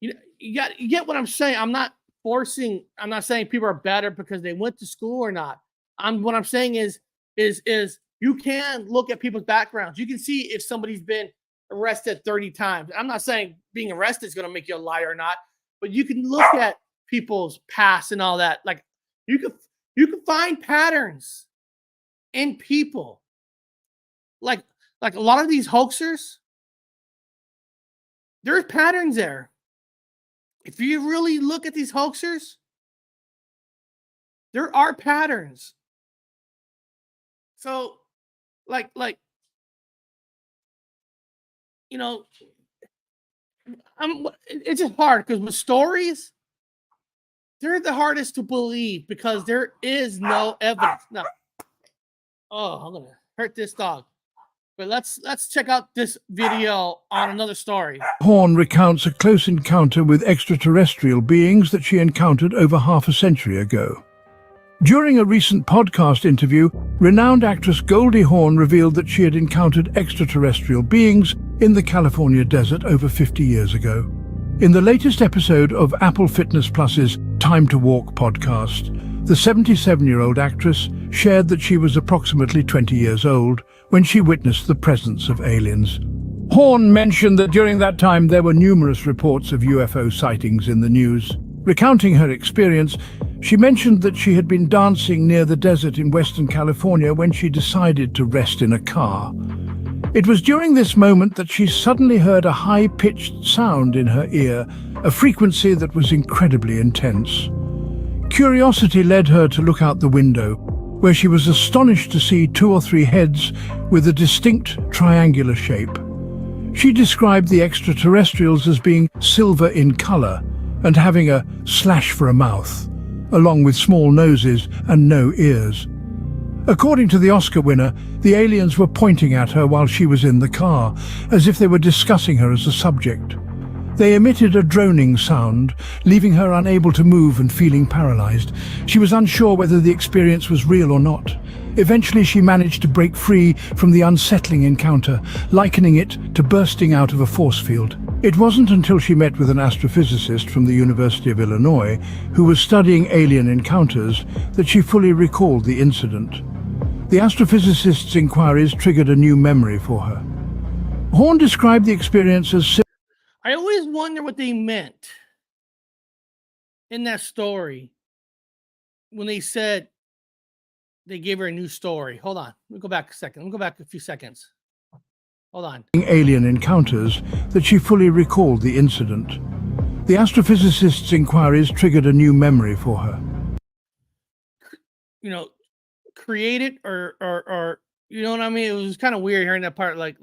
You get what I'm saying. I'm not saying people are better because they went to school or not. What I'm saying is you can look at people's backgrounds. You can see if somebody's been arrested 30 times. I'm not saying being arrested is going to make you a liar or not, but you can look at people's past and all that. Like you can find patterns in people. Like a lot of these hoaxers, there's patterns there. If you really look at these hoaxers, there are patterns. So, it's just hard because with stories, they're the hardest to believe because there is no evidence. Now, I'm gonna hurt this dog. But let's check out this video on another story. Horn recounts a close encounter with extraterrestrial beings that she encountered over half a century ago. During a recent podcast interview, renowned actress Goldie Hawn revealed that she had encountered extraterrestrial beings in the California desert over 50 years ago. In the latest episode of Apple Fitness Plus's Time to Walk podcast, The 77-year-old actress shared that she was approximately 20 years old when she witnessed the presence of aliens. Horn mentioned that during that time there were numerous reports of UFO sightings in the news. Recounting her experience, she mentioned that she had been dancing near the desert in Western California when she decided to rest in a car. It was during this moment that she suddenly heard a high-pitched sound in her ear, a frequency that was incredibly intense. Curiosity led her to look out the window, where she was astonished to see 2 or 3 heads with a distinct triangular shape. She described the extraterrestrials as being silver in color and having a slash for a mouth, along with small noses and no ears. According to the Oscar winner, the aliens were pointing at her while she was in the car, as if they were discussing her as a subject. They emitted a droning sound, leaving her unable to move and feeling paralyzed. She was unsure whether the experience was real or not. Eventually she managed to break free from the unsettling encounter, likening it to bursting out of a force field. It wasn't until she met with an astrophysicist from the University of Illinois, who was studying alien encounters, that she fully recalled the incident. The astrophysicist's inquiries triggered a new memory for her. Horn described the experience as I always wonder what they meant in that story when they said they gave her a new story. Hold on. Let me go back a second. Let me go back a few seconds. Hold on. Alien encounters, that she fully recalled the incident. The astrophysicist's inquiries triggered a new memory for her. You know, create it or you know what I mean? It was kind of weird hearing that part like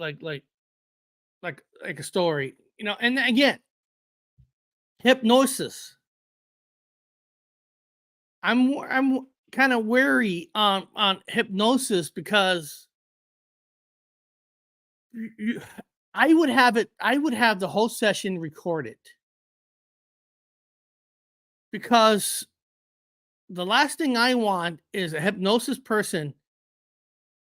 a story. You know, and again, hypnosis. I'm kind of wary on hypnosis because I would have the whole session recorded, because the last thing I want is a hypnosis person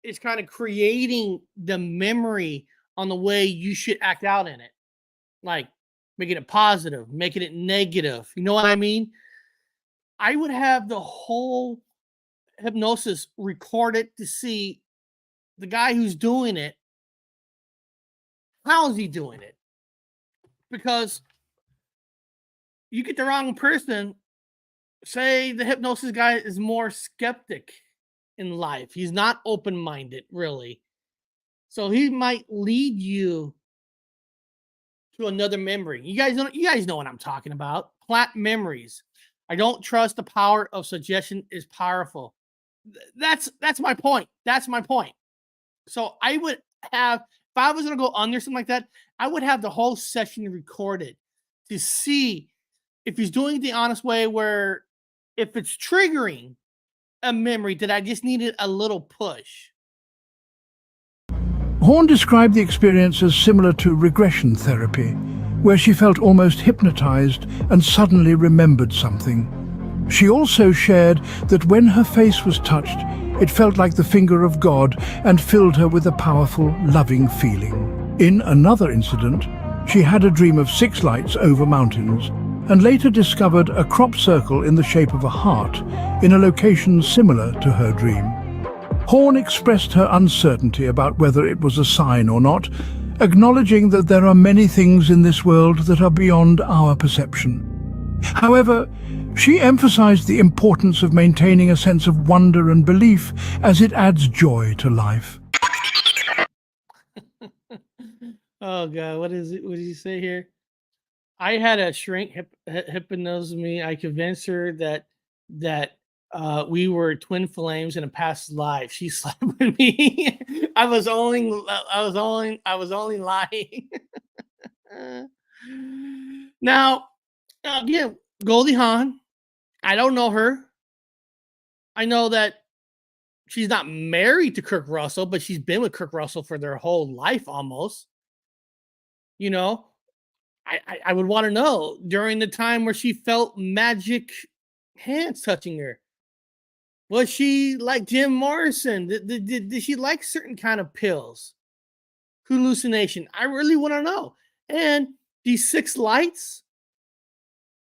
is kind of creating the memory on the way you should act out in it. Like making it positive, making it negative. You know what I mean? I would have the whole hypnosis recorded to see the guy who's doing it. How is he doing it? Because you get the wrong person. Say the hypnosis guy is more skeptic in life. He's not open-minded, really. So he might lead you to another memory. You guys know what I'm talking about. Plant memories. I don't trust the power of suggestion is powerful. That's my point. That's my point. So I would have, if I was going to go under something like that, I would have the whole session recorded to see if he's doing it the honest way, where if it's triggering a memory that I just needed a little push. Horn described the experience as similar to regression therapy, where she felt almost hypnotized and suddenly remembered something. She also shared that when her face was touched, it felt like the finger of God and filled her with a powerful, loving feeling. In another incident, she had a dream of 6 lights over mountains and later discovered a crop circle in the shape of a heart in a location similar to her dream. Horn expressed her uncertainty about whether it was a sign or not, acknowledging that there are many things in this world that are beyond our perception. However, she emphasized the importance of maintaining a sense of wonder and belief, as it adds joy to life. Oh God, what is it? What did you say here? I had a shrink hypnose me. I convinced her that we were twin flames in a past life. She slept with me. I was only lying. Now, again, Goldie Hawn. I don't know her. I know that she's not married to Kurt Russell, but she's been with Kurt Russell for their whole life almost. You know, I would want to know during the time where she felt magic hands touching her. Was she like Jim Morrison? Did she like certain kind of pills? Hallucination. I really want to know. And these 6 lights,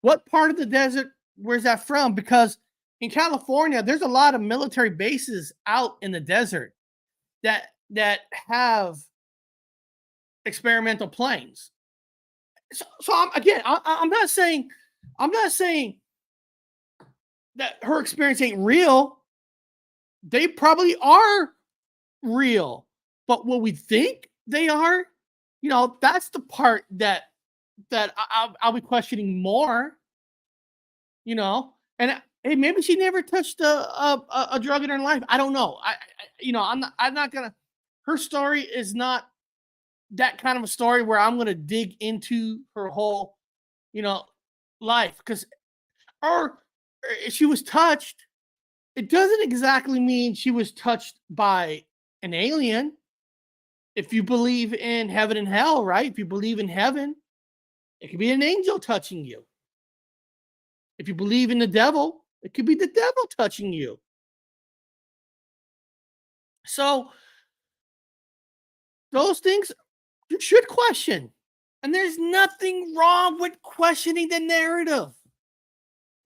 what part of the desert, where's that from? Because in California, there's a lot of military bases out in the desert that have experimental planes. So I'm not saying that her experience ain't real. They probably are real, but what we think they are, that's the part that I'll be questioning more. And hey, maybe she never touched a drug in her life. I don't know. I'm not gonna. Her story is not that kind of a story where I'm gonna dig into her whole, life, because or if she was touched, it doesn't exactly mean she was touched by an alien. If you believe in heaven and hell, right? If you believe in heaven, it could be an angel touching you. If you believe in the devil, it could be the devil touching you. So those things you should question. And there's nothing wrong with questioning the narrative.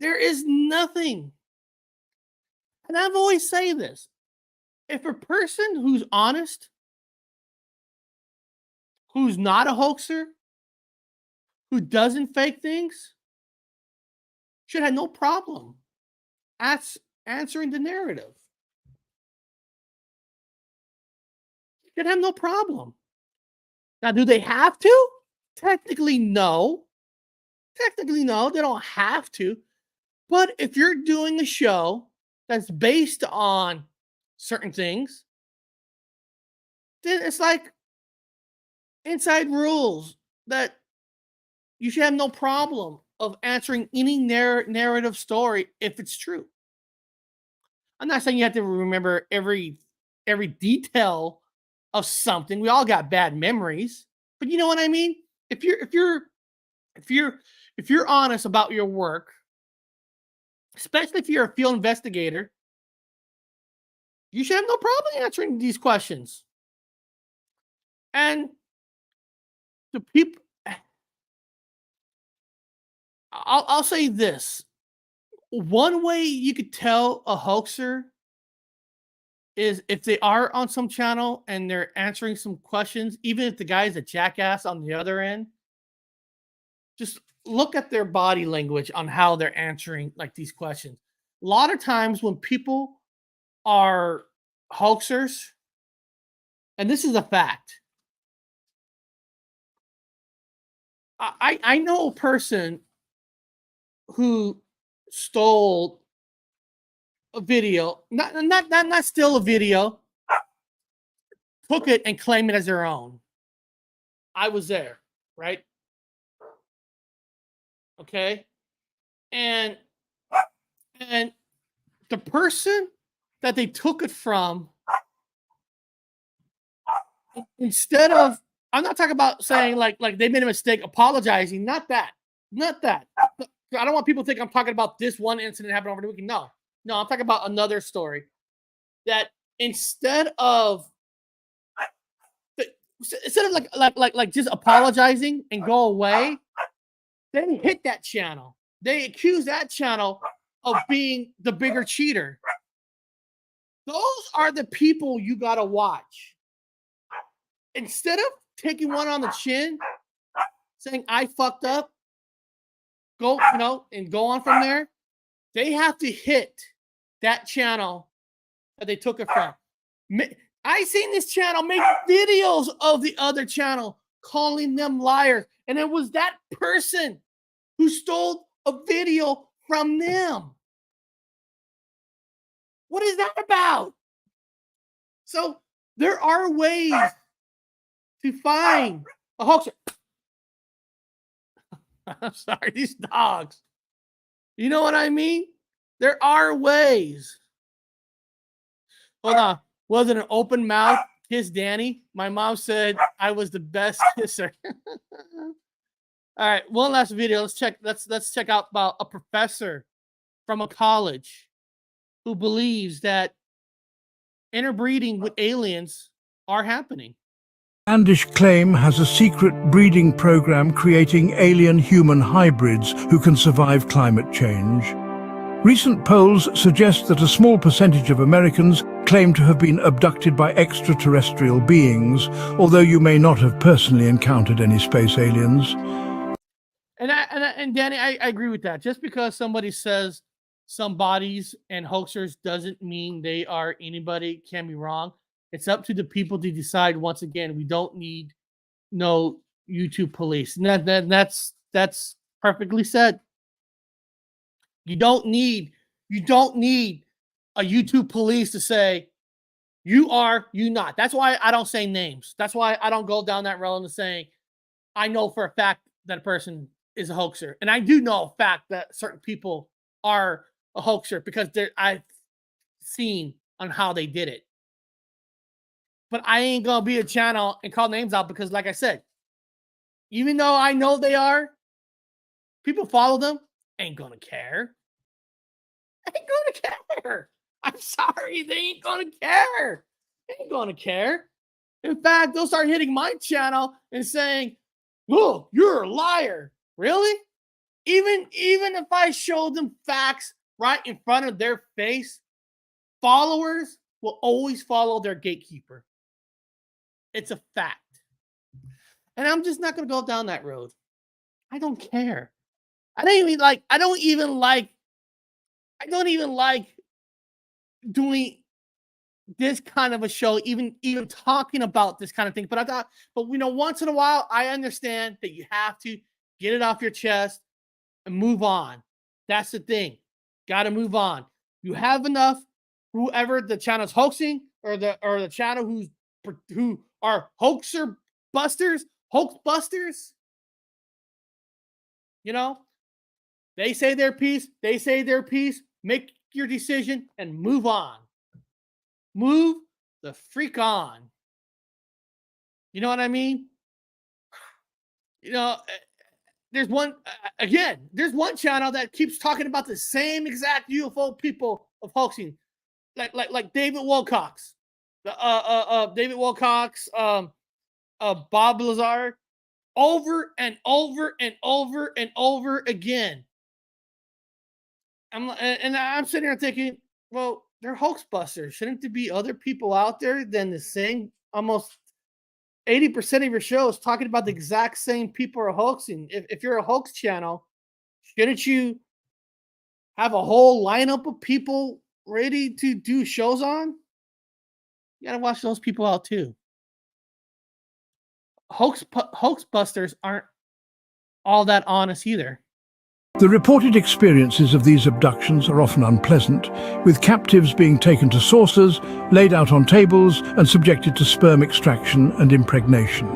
There is nothing. And I've always say this. If a person who's honest, who's not a hoaxer, who doesn't fake things, should have no problem answering the narrative. Should have no problem. Now, do they have to? Technically, no. Technically, no. They don't have to. But if you're doing a show that's based on certain things, then it's like inside rules that you should have no problem of answering any narrative story if it's true. I'm not saying you have to remember every detail of something. We all got bad memories, but you know what I mean? If you're honest about your work, especially if you're a field investigator, you should have no problem answering these questions. And the people, I'll say this. One way you could tell a hoaxer is if they are on some channel and they're answering some questions, even if the guy's a jackass on the other end, just look at their body language on how they're answering like these questions. A lot of times when people are hoaxers, and this is a fact, I know a person who stole a video, not steal a video, took it and claim it as their own. I was there, right? Okay. And the person that they took it from, instead of, I'm not talking about saying like they made a mistake, apologizing, not that. I don't want people to think I'm talking about this one incident that happened over the weekend. No, I'm talking about another story that instead of just apologizing and go away, they hit that channel. They accuse that channel of being the bigger cheater. Those are the people you got to watch. Instead of taking one on the chin, saying, I fucked up, go, and go on from there, they have to hit that channel that they took it from. I seen this channel make videos of the other channel calling them liars. And it was that person who stole a video from them. What is that about? So there are ways to find a hoaxer. I'm sorry, these dogs. You know what I mean? There are ways. Hold on. Was it an open mouth kiss Danny? My mom said I was the best kisser. All right, one last video. Let's check out about a professor from a college who believes that interbreeding with aliens are happening. Outlandish claim has a secret breeding program creating alien-human hybrids who can survive climate change. Recent polls suggest that a small percentage of Americans claim to have been abducted by extraterrestrial beings, although you may not have personally encountered any space aliens. And Danny, I agree with that. Just because somebody says some bodies and hoaxers doesn't mean they are anybody can be wrong. It's up to the people to decide. Once again, we don't need no YouTube police. And that's perfectly said. You don't need a YouTube police to say you are, you not. That's why I don't say names. That's why I don't go down that road and saying I know for a fact that a person is a hoaxer. And I do know a fact that certain people are a hoaxer because I've seen on how they did it. But I ain't gonna be a channel and call names out because, like I said, even though I know they are, people follow them, ain't gonna care. Ain't gonna care. I'm sorry, they ain't gonna care. Ain't gonna care. In fact, they'll start hitting my channel and saying, "Oh, you're a liar." Really? Even if I show them facts right in front of their face, followers will always follow their gatekeeper. It's a fact. And I'm just not going to go down that road. I don't care. I don't even like doing this kind of a show, even talking about this kind of thing. But once in a while, I understand that you have to get it off your chest and move on. That's the thing. Got to move on. You have enough. Whoever the channel's hoaxing or the channel who are hoax busters, they say their piece. Make your decision and move on. Move the freak on. You know what I mean? There's one channel that keeps talking about the same exact UFO people of hoaxing, like David Wilcox, Bob Lazar, over and over and over and over again. I'm sitting here thinking, well, they're hoax busters. Shouldn't there be other people out there than the same? Almost 80% of your shows talking about the exact same people are hoaxing. If you're a hoax channel, shouldn't you have a whole lineup of people ready to do shows on? You gotta watch those people out too. Hoax busters aren't all that honest either. The reported experiences of these abductions are often unpleasant, with captives being taken to saucers, laid out on tables, and subjected to sperm extraction and impregnation.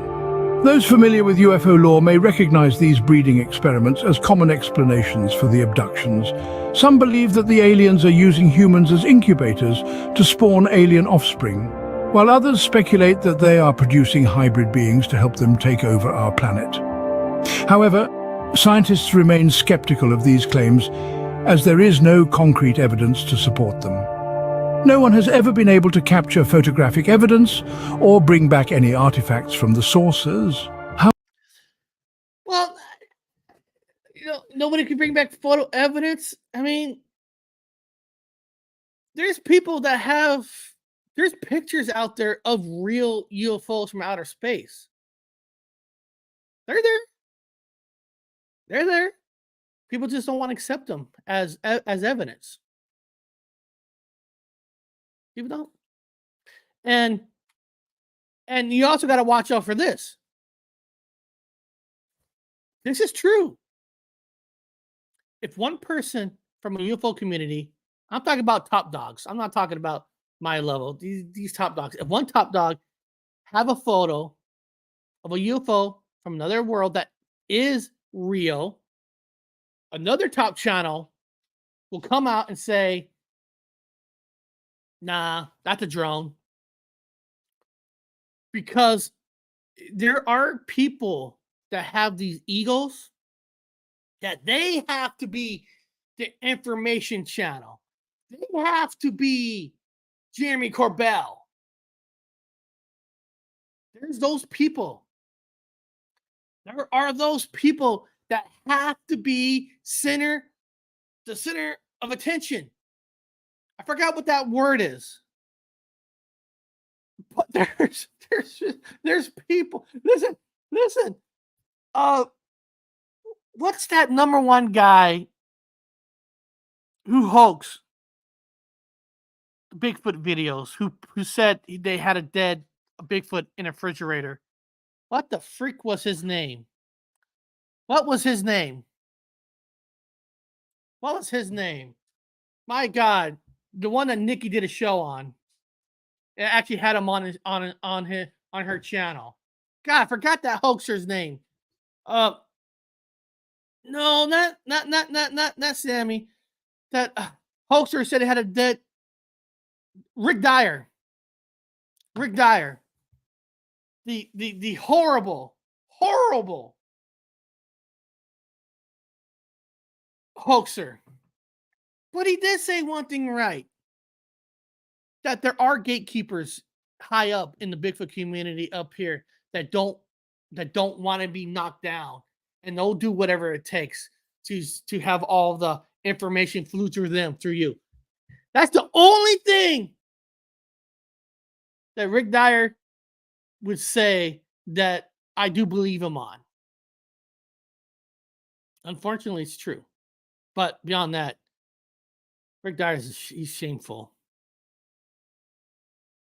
Those familiar with UFO lore may recognize these breeding experiments as common explanations for the abductions. Some believe that the aliens are using humans as incubators to spawn alien offspring, while others speculate that they are producing hybrid beings to help them take over our planet. However, scientists remain skeptical of these claims, as there is no concrete evidence to support them. No one has ever been able to capture photographic evidence or bring back any artifacts from the sources. Well, nobody can bring back photo evidence. I mean, there's pictures out there of real UFOs from outer space. They're there. They're there. People just don't want to accept them as evidence. People don't. And you also got to watch out for this. This is true. If one person from a UFO community, I'm talking about top dogs. I'm not talking about my level. These top dogs. If one top dog have a photo of a UFO from another world that is real, another top channel will come out and say, nah, that's a drone. Because there are people that have these egos that they have to be the information channel. They have to be Jeremy Corbell. There's those people. There are those people that have to be the center of attention. I forgot what that word is. But there's people. Listen. What's that number one guy who hoax Bigfoot videos? Who said they had a dead Bigfoot in a refrigerator? What the freak was his name? What was his name? What was his name? My God, the one that Nikki did a show on. It actually had him on her channel. God, I forgot that hoaxer's name. No, not Sammy. That hoaxer said it had a dead Rick Dyer. Rick Dyer. The horrible hoaxer. But he did say one thing right. That there are gatekeepers high up in the Bigfoot community up here that don't want to be knocked down, and they'll do whatever it takes to have all the information flow through you. That's the only thing that Rick Dyer would say that I do believe him on. Unfortunately, it's true. But beyond that, Rick Dyer he's shameful.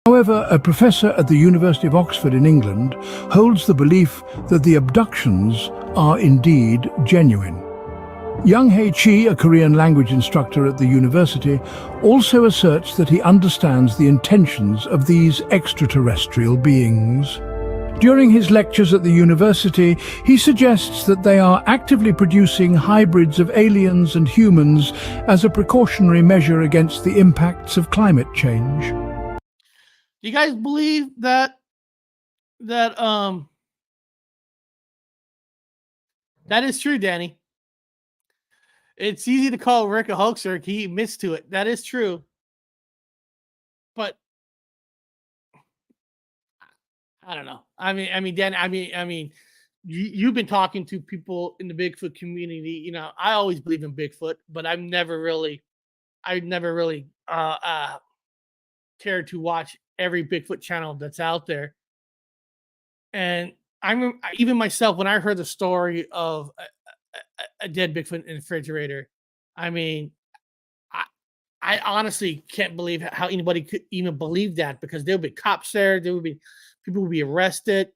However, a professor at the University of Oxford in England holds the belief that the abductions are indeed genuine. Young-hae Chi, a Korean language instructor at the university, also asserts that he understands the intentions of these extraterrestrial beings. During his lectures at the university, he suggests that they are actively producing hybrids of aliens and humans as a precautionary measure against the impacts of climate change. Do you guys believe that that is true, Danny? It's easy to call Rick a hoaxer. He admits to it. That is true. But I don't know. I mean, Danny, you've been talking to people in the Bigfoot community. You know, I always believe in Bigfoot, but I've never really cared to watch every Bigfoot channel that's out there. And even myself, when I heard the story of a dead Bigfoot in the refrigerator, I mean, I honestly can't believe how anybody could even believe that, because there would be cops there. There would be people would be arrested.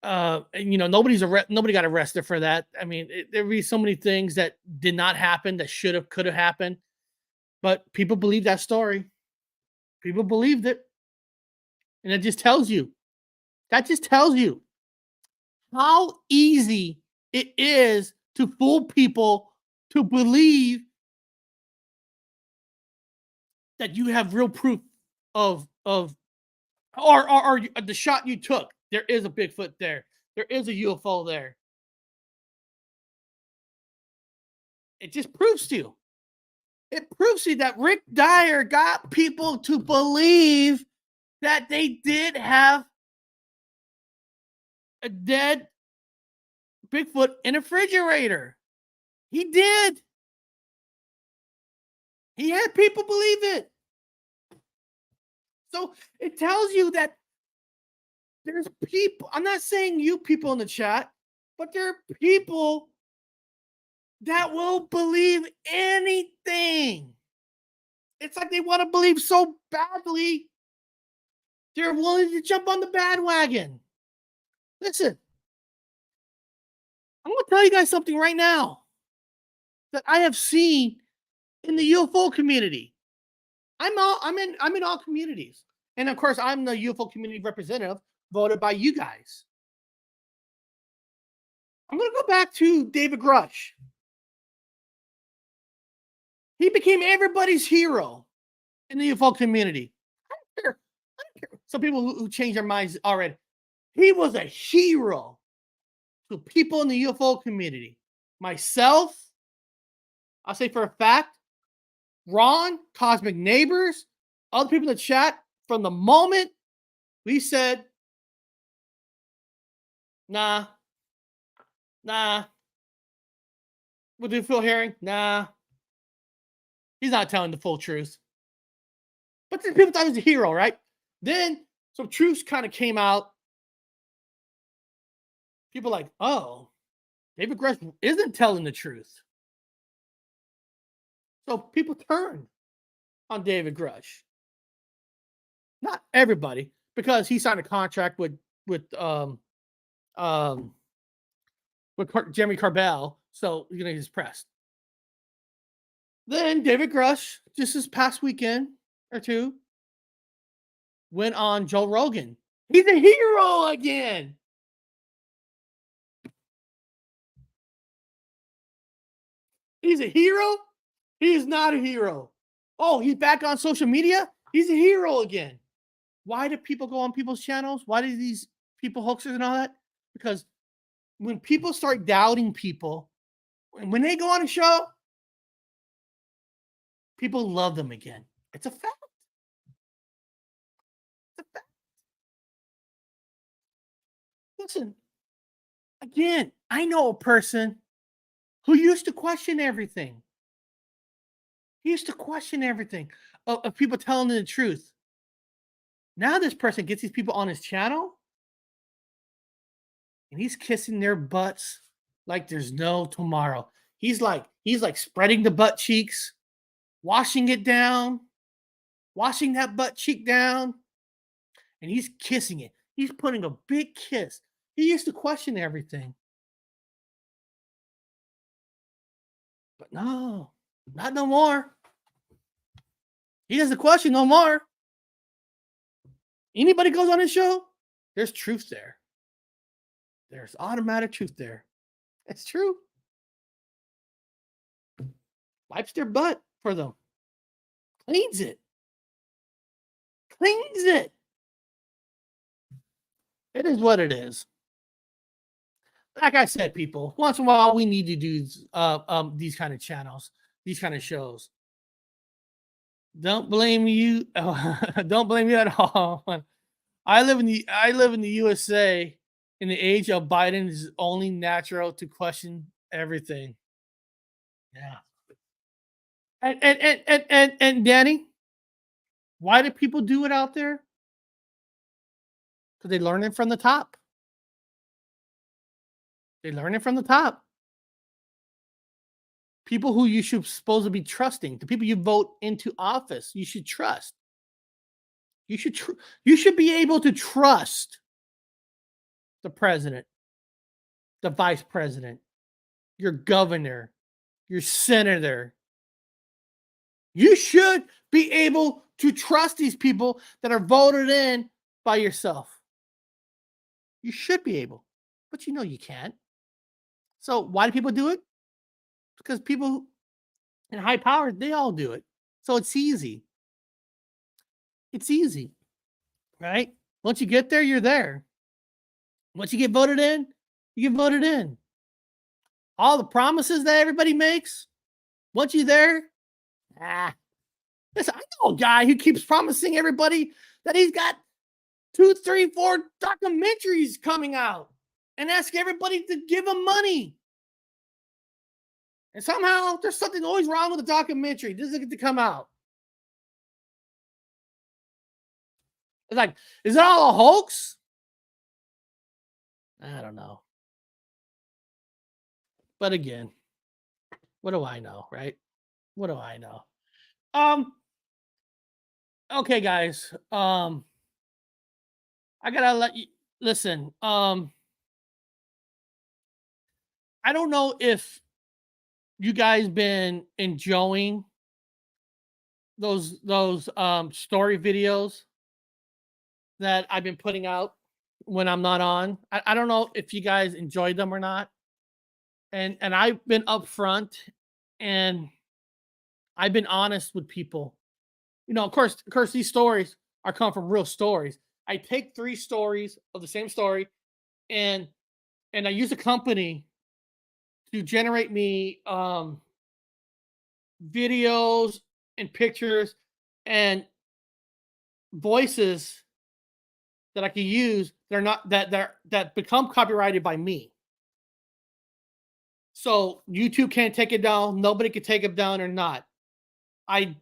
And, you know, nobody got arrested for that. I mean, there would be so many things that did not happen that could have happened, but people believe that story. People believed it, and that just tells you how easy it is to fool people to believe that you have real proof of or the shot you took. There is a Bigfoot there. There is a UFO there. It just proves to you. It proves to you that Rick Dyer got people to believe that they did have a dead Bigfoot in a refrigerator. He did. He had people believe it. So it tells you that there's people. I'm not saying you people in the chat, but there are people that will believe anything. It's like they want to believe so badly, they're willing to jump on the bandwagon. Listen, I'm going to tell you guys something right now that I have seen in the UFO community. I'm in all communities, and of course, I'm the UFO community representative voted by you guys. I'm going to go back to David Grush. He became everybody's hero in the UFO community. I don't care. Some people who changed their minds already. He was a hero to people in the UFO community. Myself, I'll say for a fact, Ron, Cosmic Neighbors, other people in the chat, from the moment we said, nah. We'll do Phil Herring? Nah. He's not telling the full truth. But then people thought he was a hero, right? Then some truths kind of came out. People like, oh, David Grush isn't telling the truth. So people turned on David Grush. Not everybody, because he signed a contract with Jeremy Carbell, so he's pressed. Then David Grush, just this past weekend or two, went on Joe Rogan. He's a hero again. He's a hero? He is not a hero. Oh, he's back on social media? He's a hero again. Why do people go on people's channels? Why do these people hoaxers and all that? Because when people start doubting people, when they go on a show, people love them again. It's a fact. It's a fact. Listen, again, I know a person who used to question everything. He used to question everything of people telling the truth. Now this person gets these people on his channel, and he's kissing their butts like there's no tomorrow. He's like spreading the butt cheeks, washing it down, washing that butt cheek down, and he's kissing it. He's putting a big kiss. He used to question everything. But no, not no more. He doesn't question no more. Anybody goes on his show, there's truth there. There's automatic truth there. It's true. Wipes their butt for them. Cleans it. Cleans it. It is what it is. Like I said, people, once in a while we need to do these kind of channels, these kind of shows. Don't blame you. Don't blame you at all. I live in the USA. In the age of Biden, is only natural to question everything. Yeah. And Danny, why do people do it out there? Because they learn it from the top. They learn it from the top. People who you should supposed to be trusting, the people you vote into office, you should trust. You should be able to trust the president, the vice president, your governor, your senator. You should be able to trust these people that are voted in by yourself. You should be able, but you know you can't. So why do people do it? Because people in high power, they all do it. So it's easy. It's easy, right? Once you get there, you're there. Once you get voted in, you get voted in. All the promises that everybody makes, once you're there, listen, I know a guy who keeps promising everybody that he's got 2, 3, 4 documentaries coming out and ask everybody to give him money. And somehow there's something always wrong with the documentary. It doesn't get to come out. It's like, is it all a hoax? I don't know. But again, what do I know, right? What do I know? Okay, guys. I gotta let you listen. I don't know if you guys been enjoying those story videos that I've been putting out when I'm not on. I don't know if you guys enjoyed them or not. And I've been upfront and I've been honest with people. You know, of course, these stories are come from real stories. I take 3 stories of the same story and I use a company to generate me videos and pictures and voices that I can use that become copyrighted by me. So YouTube can't take it down. Nobody can take it down or not. I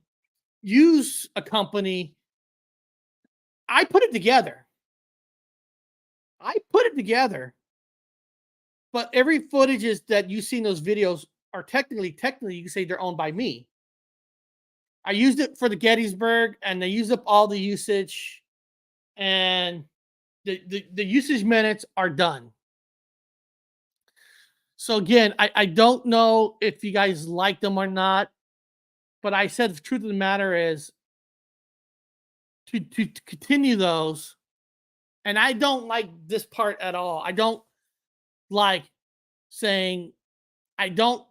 use a company. I put it together. But every footages that you see in those videos are technically, you can say they're owned by me. I used it for the Gettysburg, and they used up all the usage, and the usage minutes are done. So again, I don't know if you guys like them or not, but I said the truth of the matter is to continue those, and I don't like this part at all. I don't like saying I don't.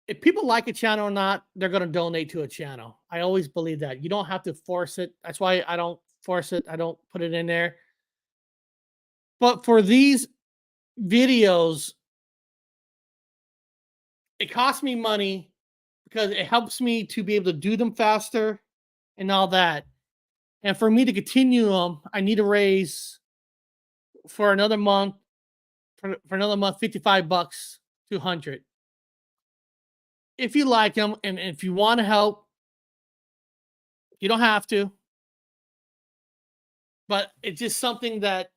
If people like a channel or not, they're going to donate to a channel. I always believe that. You don't have to force it. That's why I don't force it. I don't put it in there. But for these videos, it costs me money because it helps me to be able to do them faster and all that. And for me to continue them, I need to raise for another month, for another month, $55 to 100. If you like them and if you want to help, you don't have to. But it's just something that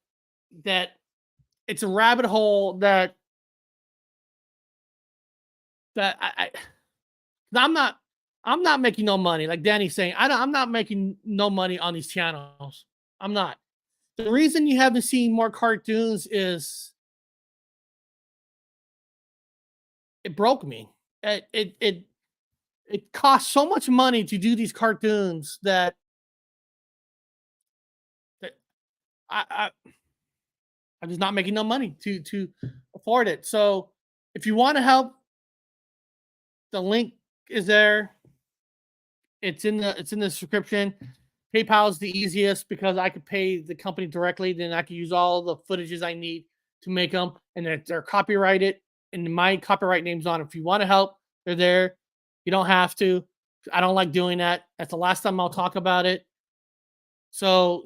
it's a rabbit hole that I'm not making no money. Like Danny's saying, I'm not making no money on these channels. I'm not. The reason you haven't seen more cartoons is it broke me. It costs so much money to do these cartoons that I'm just not making no money to afford it. So if you want to help, the link is there. It's in the description. PayPal is the easiest because I could pay the company directly. Then I can use all the footages I need to make them, and they're copyrighted, and my copyright name's on it. If you want to help, they're there. You don't have to. I don't like doing that. That's the last time I'll talk about it. So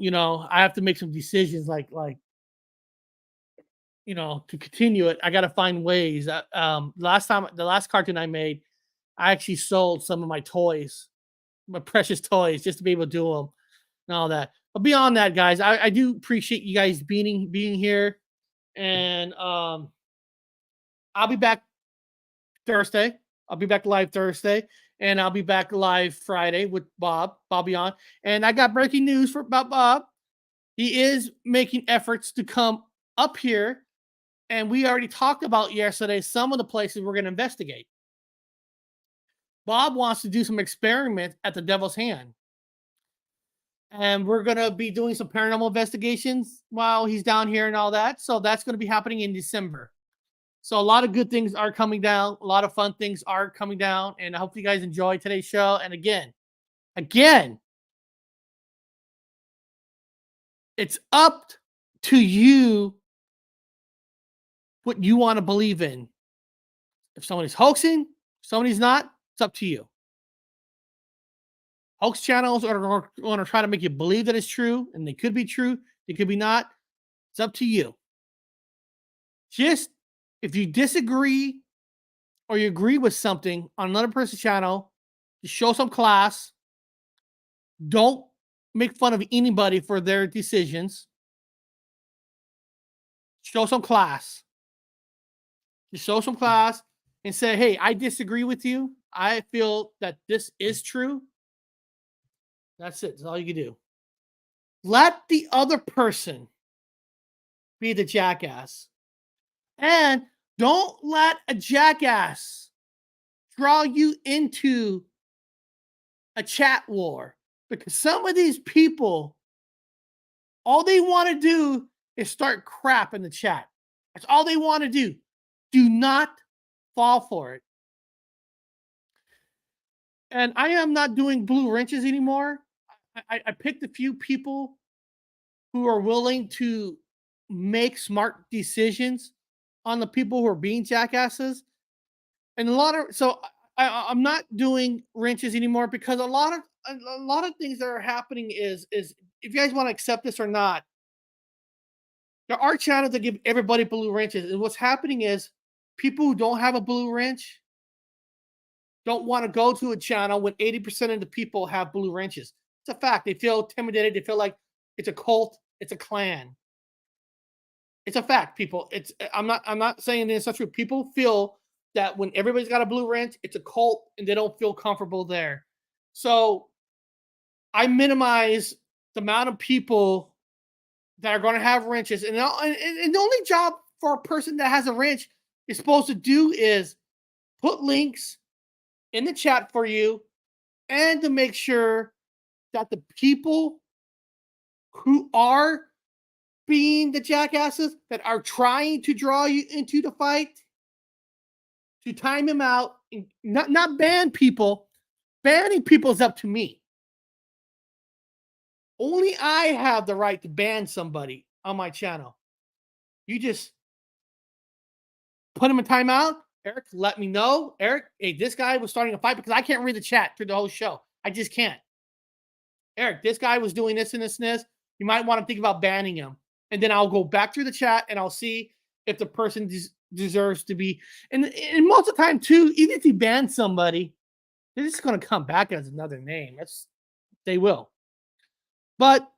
I have to make some decisions, like to continue it. I got to find ways. The last cartoon I made, I actually sold some of my toys, my precious toys, just to be able to do them and all that. But beyond that, guys, I do appreciate you guys being here, and I'll be back Thursday. I'll be back live Thursday, and I'll be back live Friday with Bob Beyond. And I got breaking news about Bob. He is making efforts to come up here, and we already talked about yesterday some of the places we're going to investigate. Bob wants to do some experiments at the Devil's Hand. And we're going to be doing some paranormal investigations while he's down here and all that. So that's going to be happening in December. So a lot of good things are coming down. A lot of fun things are coming down. And I hope you guys enjoy today's show. And again, it's up to you what you want to believe in. If somebody's hoaxing, if somebody's not, it's up to you. Hoax channels are going to try to make you believe that it's true, and they could be true, they could be not. It's up to you. Just if you disagree or you agree with something on another person's channel, just show some class. Don't make fun of anybody for their decisions. Show some class. Just show some class and say, hey, I disagree with you. I feel that this is true. That's it. That's all you can do. Let the other person be the jackass. And don't let a jackass draw you into a chat war. Because some of these people, all they want to do is start crap in the chat. That's all they want to do. Do not fall for it. And I am not doing blue wrenches anymore. I picked a few people who are willing to make smart decisions on the people who are being jackasses. And I'm not doing wrenches anymore because a lot of things that are happening is if you guys want to accept this or not, there are channels that give everybody blue wrenches. And what's happening is people who don't have a blue wrench don't want to go to a channel when 80% of the people have blue wrenches. It's a fact. They feel intimidated. They feel like it's a cult. It's a clan. It's a fact, people. I'm not saying it's not true. People feel that when everybody's got a blue wrench, it's a cult and they don't feel comfortable there. So I minimize the amount of people that are going to have wrenches. And the only job for a person that has a wrench is supposed to do is put links in the chat for you and to make sure that the people who are being the jackasses that are trying to draw you into the fight, to time him out, and not ban people. Banning people is up to me. Only I have the right to ban somebody on my channel. You just put him in timeout. Eric, let me know. Eric, hey, this guy was starting a fight, because I can't read the chat through the whole show. I just can't. Eric, this guy was doing this and this and this. You might want to think about banning him. And then I'll go back through the chat and I'll see if the person deserves to be. And most of the time, too, even if you ban somebody, they're just going to come back as another name. They will. But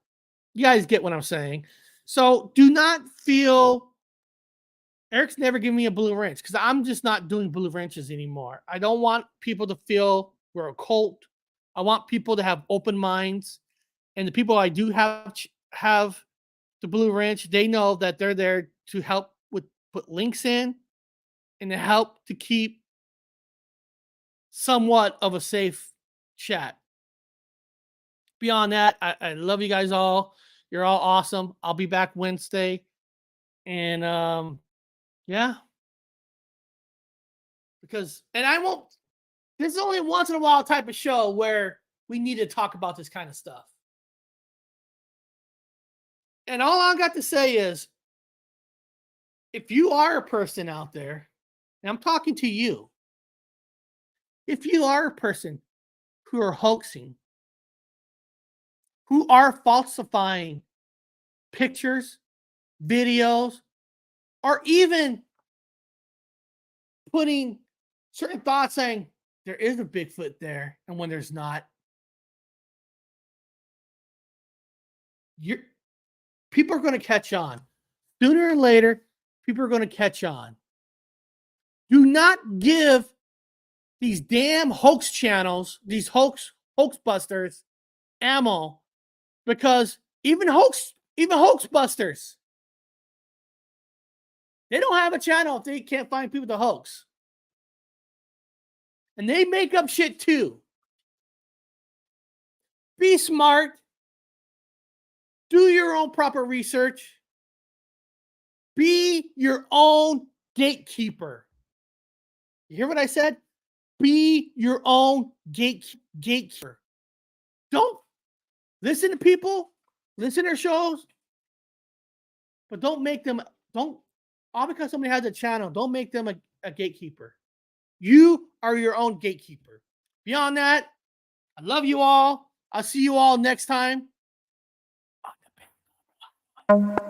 you guys get what I'm saying. So do not feel. Eric's never given me a blue wrench, because I'm just not doing blue wrenches anymore. I don't want people to feel we're a cult. I want people to have open minds. And the people I do have the blue wrench, they know that they're there to help with put links in and to help to keep somewhat of a safe chat. Beyond that, I love you guys all. You're all awesome. I'll be back Wednesday. And yeah. I won't, this is only a once in a while type of show where we need to talk about this kind of stuff. And all I got to say is, if you are a person out there, and I'm talking to you, if you are a person who are hoaxing, who are falsifying pictures, videos, or even putting certain thoughts saying there is a Bigfoot there, and when there's not, people are going to catch on. Sooner or later, people are going to catch on. Do not give these damn hoax channels, these hoax busters, ammo, because even hoax busters, they don't have a channel if they can't find people to hoax. And they make up shit too. Be smart. Do your own proper research. Be your own gatekeeper. You hear what I said? Be your own gatekeeper. Don't listen to people, listen to their shows, but don't make them, all because somebody has a channel, don't make them a gatekeeper. You are your own gatekeeper. Beyond that, I love you all. I'll see you all next time. Thank you.